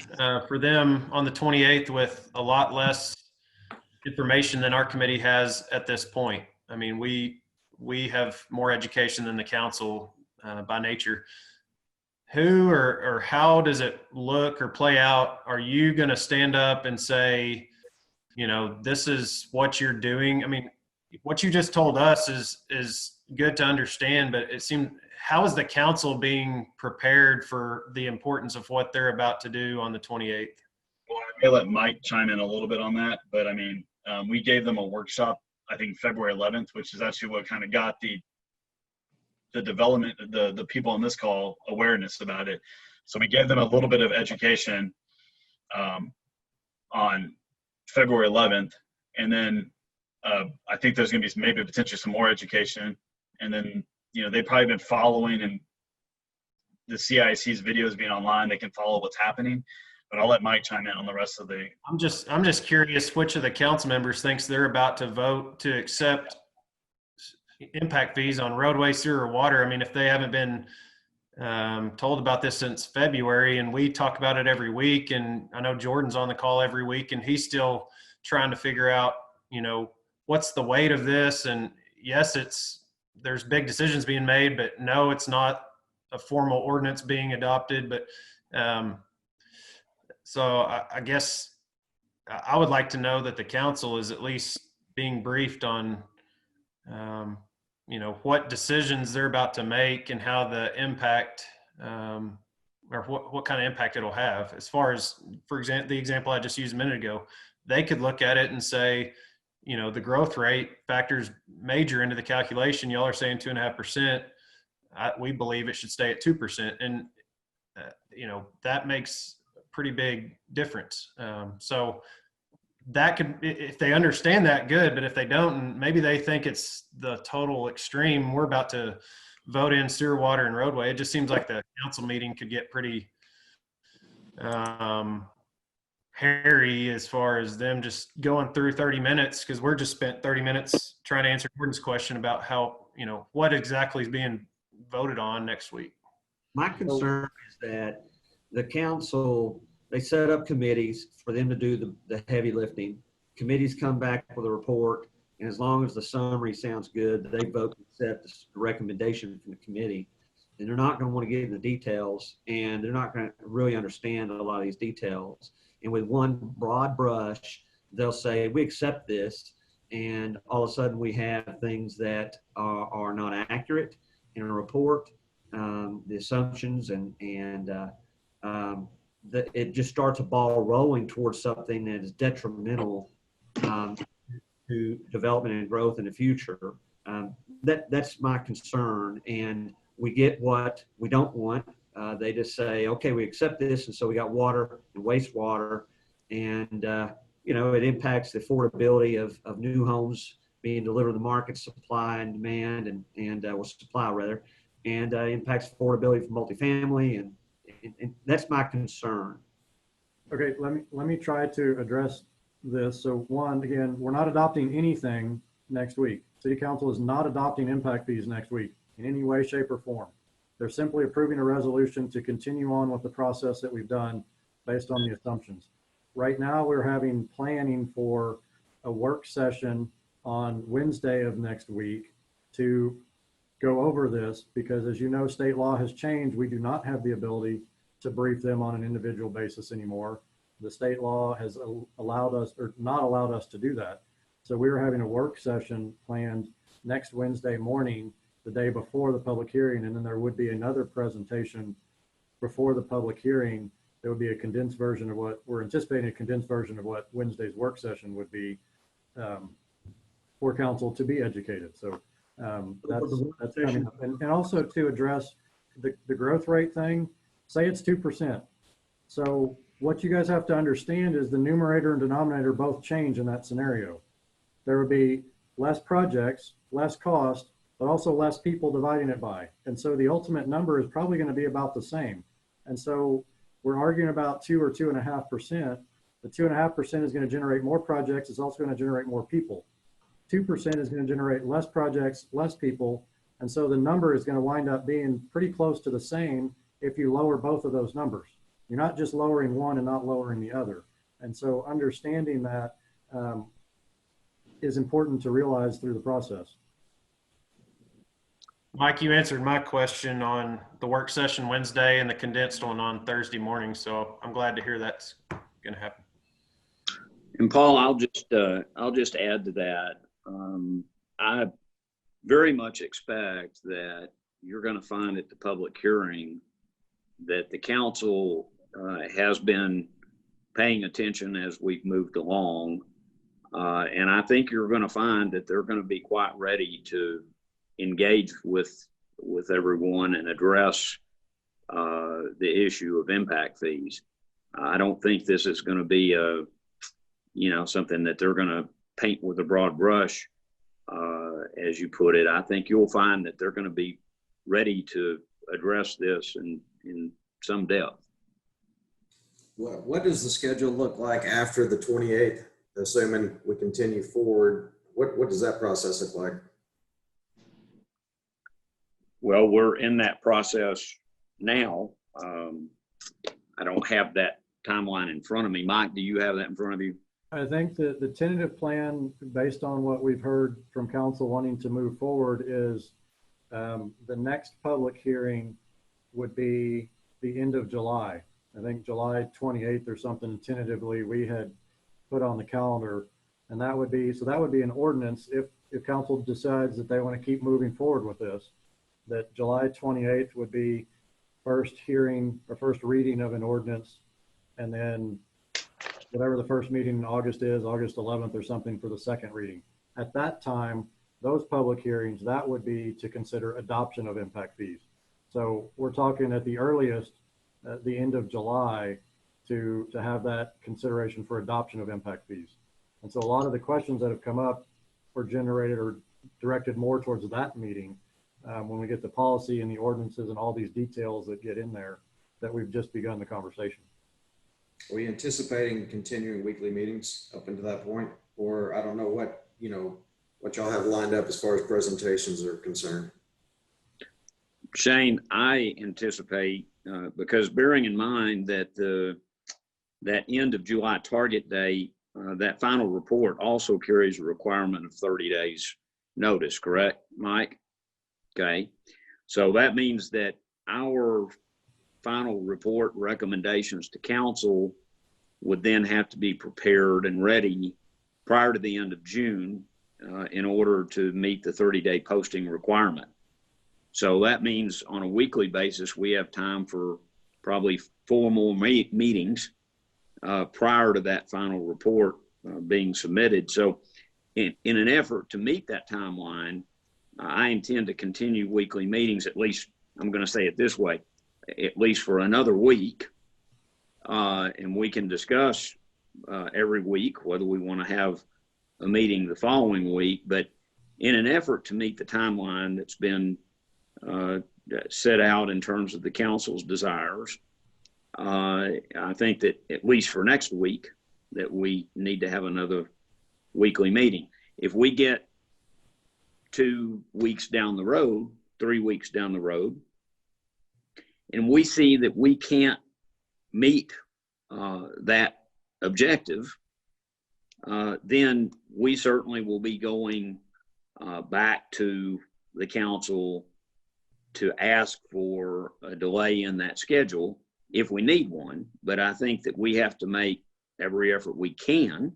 for them on the 28th with a lot less information than our committee has at this point. I mean, we have more education than the council by nature. Who or how does it look or play out? Are you going to stand up and say, you know, this is what you're doing? I mean, what you just told us is good to understand, but it seemed, how is the council being prepared for the importance of what they're about to do on the 28th? Well, I may let Mike chime in a little bit on that, but I mean, we gave them a workshop, I think February 11th, which is actually what kind of got the development, the people on this call awareness about it. So we gave them a little bit of education on February 11th, and then I think there's going to be maybe potentially some more education, and then they've probably been following, and the CIC's videos being online, they can follow what's happening. But I'll let Mike chime in on the rest of the. I'm just curious which of the council members thinks they're about to vote to accept impact fees on roadway, sewer, or water. I mean, if they haven't been told about this since February, and we talk about it every week, and I know Jordan's on the call every week, and he's still trying to figure out, what's the weight of this. And yes, there's big decisions being made, but no, it's not a formal ordinance being adopted. But so I guess I would like to know that the council is at least being briefed on, what decisions they're about to make and how the impact, or what kind of impact it'll have. As far as, for example, the example I just used a minute ago, they could look at it and say, the growth rate factors major into the calculation. Y'all are saying 2.5%. We believe it should stay at 2%. And, that makes a pretty big difference. So that could, if they understand that, good. But if they don't, and maybe they think it's the total extreme, we're about to vote in sewer, water, and roadway. It just seems like the council meeting could get pretty hairy as far as them just going through 30 minutes, because we're just spent 30 minutes trying to answer Gordon's question about how, what exactly is being voted on next week. My concern is that the council, they set up committees for them to do the heavy lifting. Committees come back with a report, and as long as the summary sounds good, they vote to accept the recommendation from the committee. And they're not going to want to get into the details, and they're not going to really understand a lot of these details. And with one broad brush, they'll say, we accept this, and all of a sudden we have things that are not accurate in a report, the assumptions, and it just starts a ball rolling towards something that is detrimental to development and growth in the future. That's my concern, and we get what we don't want. They just say, okay, we accept this, and so we got water and wastewater, and it impacts the affordability of new homes being delivered to the market, supply and demand, and supply rather, and impacts affordability for multifamily, and that's my concern. Okay, let me try to address this. So one, again, we're not adopting anything next week. City Council is not adopting impact fees next week in any way, shape, or form. They're simply approving a resolution to continue on with the process that we've done based on the assumptions. Right now, we're having planning for a work session on Wednesday of next week to go over this, because as you know, state law has changed. We do not have the ability to brief them on an individual basis anymore. The state law has allowed us, or not allowed us, to do that. So we were having a work session planned next Wednesday morning, the day before the public hearing, and then there would be another presentation before the public hearing. There would be a condensed version of what we're anticipating, a condensed version of what Wednesday's work session would be for council to be educated. So that's coming up. And also to address the growth rate thing, say it's 2%. So what you guys have to understand is the numerator and denominator both change in that scenario. There would be less projects, less cost, but also less people dividing it by. And so the ultimate number is probably going to be about the same. And so we're arguing about 2 or 2.5%. The 2.5% is going to generate more projects. It's also going to generate more people. 2% is going to generate less projects, less people. And so the number is going to wind up being pretty close to the same if you lower both of those numbers. You're not just lowering one and not lowering the other. And so understanding that is important to realize through the process. Mike, you answered my question on the work session Wednesday and the condensed one on Thursday morning. So I'm glad to hear that's going to happen. And Paul, I'll just add to that. I very much expect that you're going to find at the public hearing that the council has been paying attention as we've moved along. And I think you're going to find that they're going to be quite ready to engage with everyone and address the issue of impact fees. I don't think this is going to be something that they're going to paint with a broad brush, as you put it. I think you'll find that they're going to be ready to address this in some depth. What does the schedule look like after the 28th, assuming we continue forward? What does that process look like? Well, we're in that process now. I don't have that timeline in front of me. Mike, do you have that in front of you? I think that the tentative plan, based on what we've heard from council wanting to move forward, is the next public hearing would be the end of July. I think July 28th or something tentatively we had put on the calendar. And that would be an ordinance if council decides that they want to keep moving forward with this, that July 28th would be first hearing or first reading of an ordinance, and then whatever the first meeting in August is, August 11th or something for the second reading. At that time, those public hearings, that would be to consider adoption of impact fees. So we're talking at the earliest, the end of July, to have that consideration for adoption of impact fees. And so a lot of the questions that have come up were generated or directed more towards that meeting when we get the policy and the ordinances and all these details that get in there that we've just begun the conversation. Are we anticipating continuing weekly meetings up until that point? Or I don't know what y'all have lined up as far as presentations are concerned. Shane, I anticipate, because bearing in mind that that end of July target date, that final report also carries a requirement of 30 days notice, correct, Mike? Okay, so that means that our final report recommendations to council would then have to be prepared and ready prior to the end of June in order to meet the 30-day posting requirement. So that means on a weekly basis, we have time for probably 4 more meetings prior to that final report being submitted. So in an effort to meet that timeline, I intend to continue weekly meetings, at least, I'm going to say it this way, at least for another week. And we can discuss every week whether we want to have a meeting the following week. But in an effort to meet the timeline that's been set out in terms of the council's desires, I think that at least for next week that we need to have another weekly meeting. If we get 2 weeks down the road, 3 weeks down the road, and we see that we can't meet that objective, then we certainly will be going back to the council to ask for a delay in that schedule if we need one. But I think that we have to make every effort we can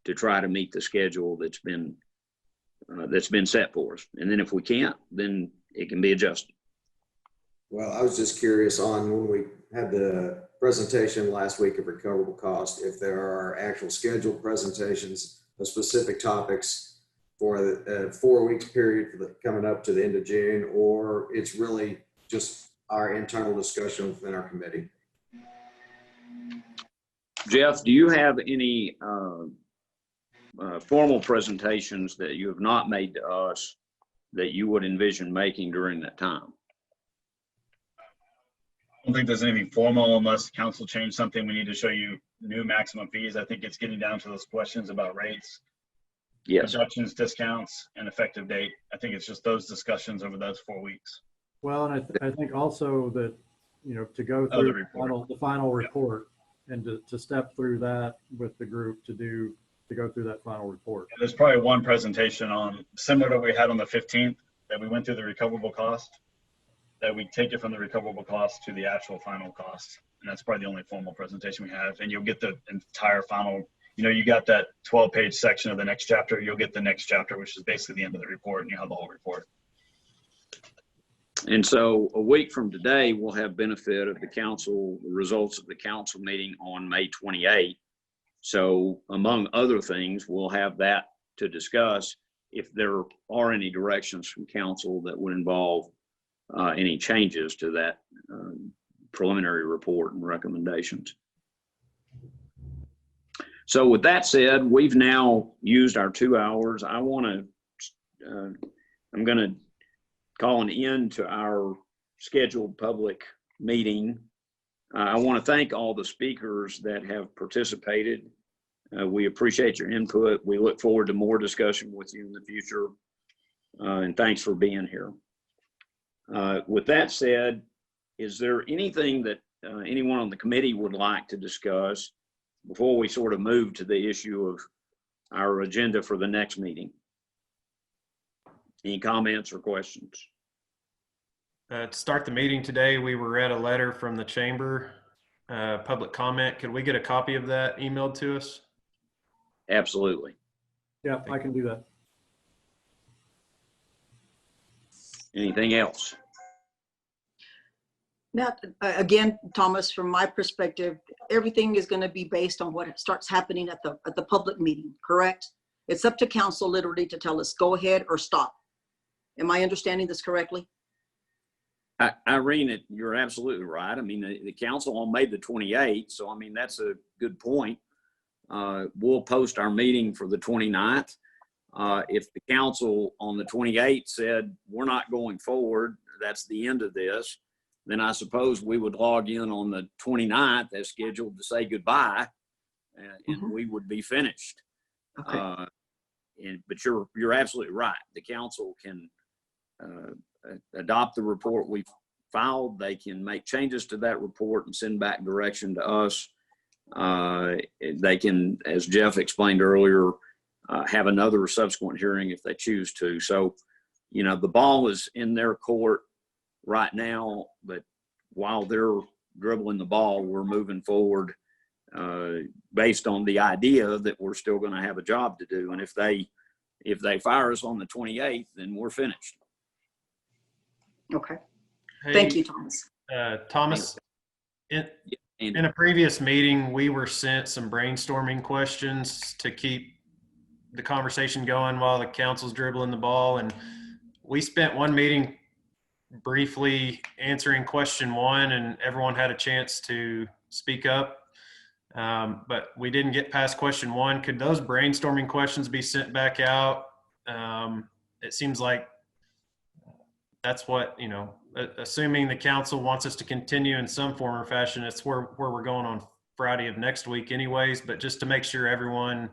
to try to meet the schedule that's been set for us. And then if we can't, then it can be adjusted. Well, I was just curious on when we had the presentation last week of recoverable cost, if there are actual scheduled presentations of specific topics for the 4 weeks period coming up to the end of June, or it's really just our internal discussion within our committee. Jeff, do you have any formal presentations that you have not made to us that you would envision making during that time? I don't think there's anything formal unless council changed something. We need to show you new maximum fees. I think it's getting down to those questions about rates, Yes. deductions, discounts, and effective date. I think it's just those discussions over those 4 weeks. Well, and I think also that, to go Oh, the through report. the final report and to step through that with the group to do to go through that final report. There's probably one presentation on, similar to what we had on the 15th, that we went through the recoverable cost, that we take it from the recoverable cost to the actual final cost. And that's probably the only formal presentation we have. And you'll get the entire final, you got that 12-page section of the next chapter. You'll get the next chapter, which is basically the end of the report, and you have the whole report. And so a week from today, we'll have benefit of the council, results of the council meeting on May 28th. So among other things, we'll have that to discuss if there are any directions from council that would involve any changes to that preliminary report and recommendations. So with that said, we've now used our 2 hours. I'm going to call an end to our scheduled public meeting. I want to thank all the speakers that have participated. We appreciate your input. We look forward to more discussion with you in the future. And thanks for being here. With that said, is there anything that anyone on the committee would like to discuss before we sort of move to the issue of our agenda for the next meeting? Any comments or questions? To start the meeting today, we were read a letter from the chamber, public comment. Could we get a copy of that emailed to us? Absolutely. Yeah, I can do that. Anything else? Now, again, Thomas, from my perspective, everything is going to be based on what starts happening at the public meeting, correct? It's up to council literally to tell us go ahead or stop. Am I understanding this correctly? Irene, you're absolutely right. I mean, the council on May the 28th, so I mean, that's a good point. We'll post our meeting for the 29th. If the council on the 28th said, we're not going forward, that's the end of this, then I suppose we would log in on the 29th as scheduled to say goodbye, and we would be finished. Okay. But you're absolutely right. The council can adopt the report we've filed. They can make changes to that report and send back direction to us. They can, as Jeff explained earlier, have another subsequent hearing if they choose to. So, the ball is in their court right now, but while they're dribbling the ball, we're moving forward based on the idea that we're still going to have a job to do. And if they fire us on the 28th, then we're finished. Okay. Hey, Thank you, Thomas. Thomas, in a previous meeting, we were sent some brainstorming questions to keep the conversation going while the council's dribbling the ball. And we spent one meeting briefly answering question 1, and everyone had a chance to speak up. But we didn't get past question 1. Could those brainstorming questions be sent back out? It seems like that's what, assuming the council wants us to continue in some form or fashion, it's where we're going on Friday of next week anyways, but just to make sure everyone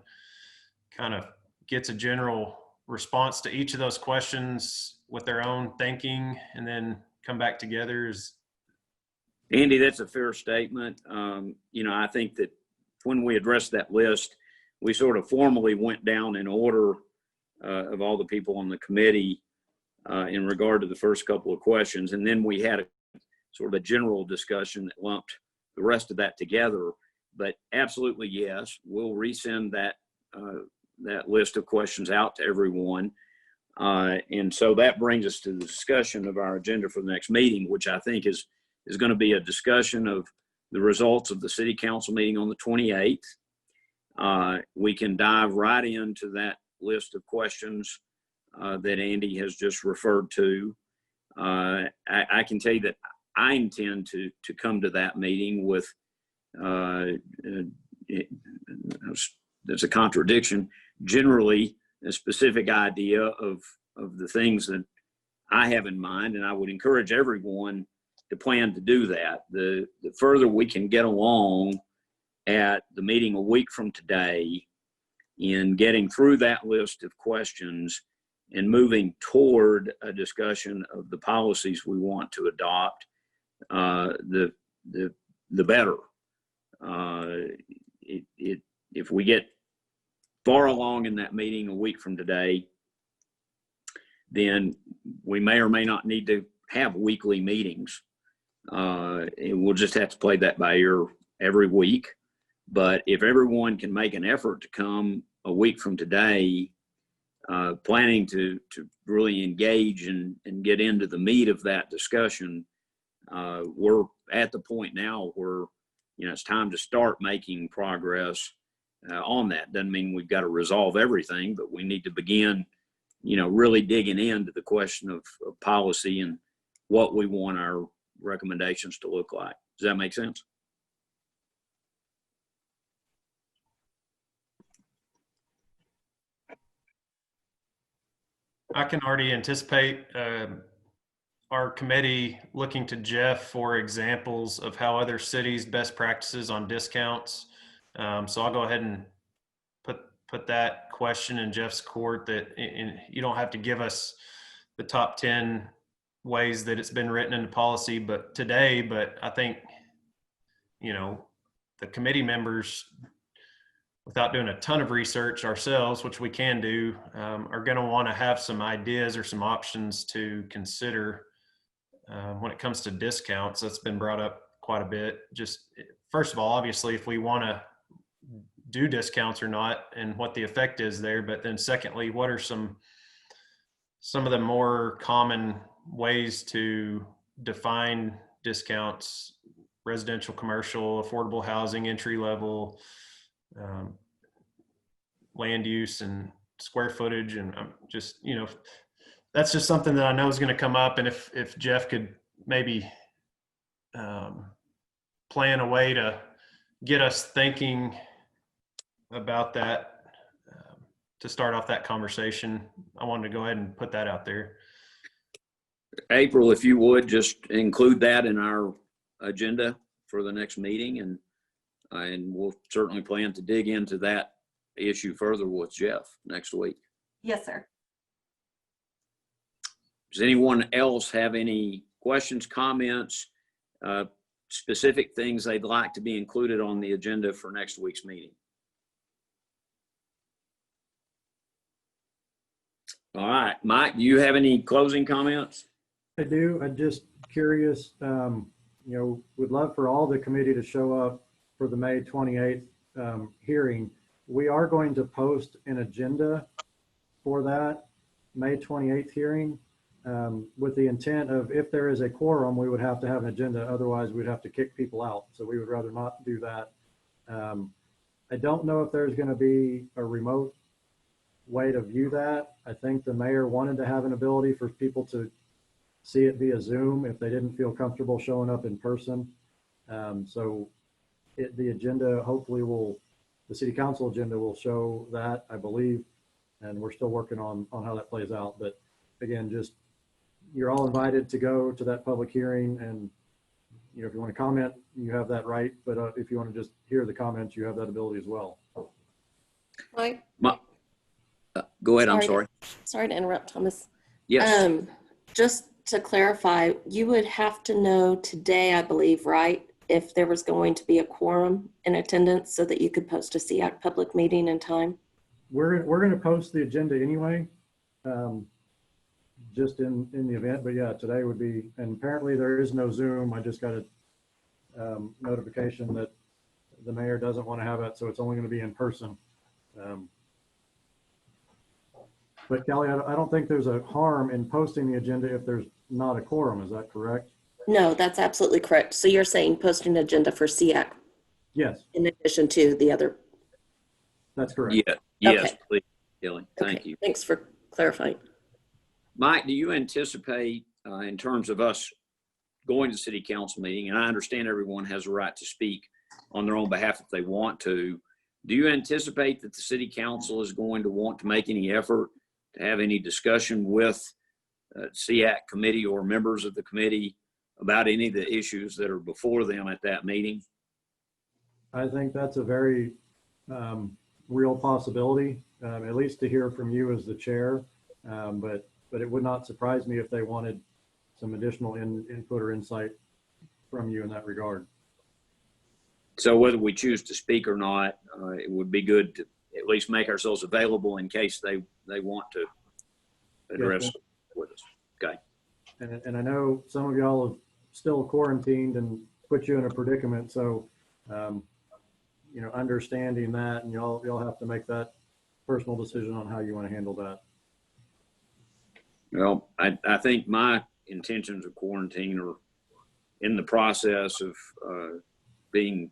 kind of gets a general response to each of those questions with their own thinking and then come back together is. Andy, that's a fair statement. I think that when we addressed that list, we sort of formally went down in order of all the people on the committee in regard to the first couple of questions. And then we had a sort of a general discussion that lumped the rest of that together. But absolutely, yes, we'll resend that list of questions out to everyone. And so that brings us to the discussion of our agenda for the next meeting, which I think is going to be a discussion of the results of the city council meeting on the 28th. We can dive right into that list of questions that Andy has just referred to. I can tell you that I intend to come to that meeting with, there's a contradiction, generally a specific idea of the things that I have in mind, and I would encourage everyone to plan to do that. The further we can get along at the meeting a week from today in getting through that list of questions and moving toward a discussion of the policies we want to adopt, the better. If we get far along in that meeting a week from today, then we may or may not need to have weekly meetings. And we'll just have to play that by ear every week. But if everyone can make an effort to come a week from today, planning to really engage and get into the meat of that discussion, we're at the point now where, it's time to start making progress on that. Doesn't mean we've got to resolve everything, but we need to begin, really digging into the question of policy and what we want our recommendations to look like. Does that make sense? I can already anticipate our committee looking to Jeff for examples of how other cities' best practices on discounts. So I'll go ahead and put that question in Jeff's court, that you don't have to give us the top 10 ways that it's been written into policy, but I think, the committee members, without doing a ton of research ourselves, which we can do, are going to want to have some ideas or some options to consider when it comes to discounts. That's been brought up quite a bit. Just first of all, obviously, if we want to do discounts or not and what the effect is there, but then secondly, what are some of the more common ways to define discounts: residential, commercial, affordable housing, entry level, land use and square footage. And just, that's just something that I know is going to come up. And if Jeff could maybe plan a way to get us thinking about that to start off that conversation, I wanted to go ahead and put that out there. April, if you would just include that in our agenda for the next meeting, and we'll certainly plan to dig into that issue further with Jeff next week. Yes, sir. Does anyone else have any questions, comments, specific things they'd like to be included on the agenda for next week's meeting? All right, Mike, do you have any closing comments? I do. I'm just curious, would love for all the committee to show up for the May 28th hearing. We are going to post an agenda for that May 28th hearing with the intent of, if there is a quorum, we would have to have an agenda. Otherwise, we'd have to kick people out. So we would rather not do that. I don't know if there's going to be a remote way to view that. I think the mayor wanted to have an ability for people to see it via Zoom if they didn't feel comfortable showing up in person. So the agenda hopefully the city council agenda will show that, I believe, and we're still working on how that plays out. But again, just, you're all invited to go to that public hearing, and if you want to comment, you have that right. But if you want to just hear the comments, you have that ability as well. Mike? Go ahead, I'm sorry. Sorry to interrupt, Thomas. Yes. Just to clarify, you would have to know today, I believe, right, if there was going to be a quorum in attendance so that you could post a SEAC public meeting in time? We're going to post the agenda anyway, just in the event. But yeah, today would be, and apparently there is no Zoom. I just got a notification that the mayor doesn't want to have it, so it's only going to be in person. But Kelly, I don't think there's a harm in posting the agenda if there's not a quorum. Is that correct? No, that's absolutely correct. So you're saying posting an agenda for SEAC? Yes. In addition to the other? That's correct. Yeah. Yes, Okay. please, Kelly. Thank Okay. you. Thanks for clarifying. Mike, do you anticipate, in terms of us going to city council meeting, and I understand everyone has a right to speak on their own behalf if they want to, do you anticipate that the city council is going to want to make any effort to have any discussion with SEAC committee or members of the committee about any of the issues that are before them at that meeting? I think that's a very real possibility, at least to hear from you as the chair. But it would not surprise me if they wanted some additional input or insight from you in that regard. So whether we choose to speak or not, it would be good at least make ourselves available in case they want to address it with us. Okay. And I know some of y'all have still quarantined and put you in a predicament. So, you know, understanding that, and y'all have to make that personal decision on how you want to handle that. Well, I think my intentions of quarantine are in the process of being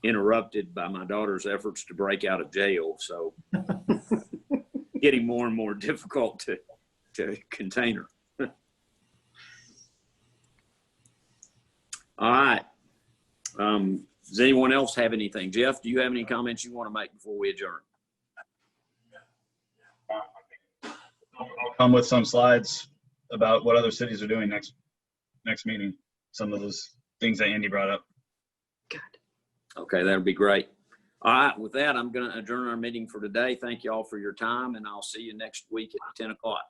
interrupted by my daughter's efforts to break out of jail. So getting more and more difficult to contain her. All right. Does anyone else have anything? Jeff, do you have any comments you want to make before we adjourn? I'll come with some slides about what other cities are doing next meeting. Some of those things that Andy brought up. Okay, that'll be great. All right, with that, I'm going to adjourn our meeting for today. Thank you all for your time, and I'll see you next week at 10 o'clock.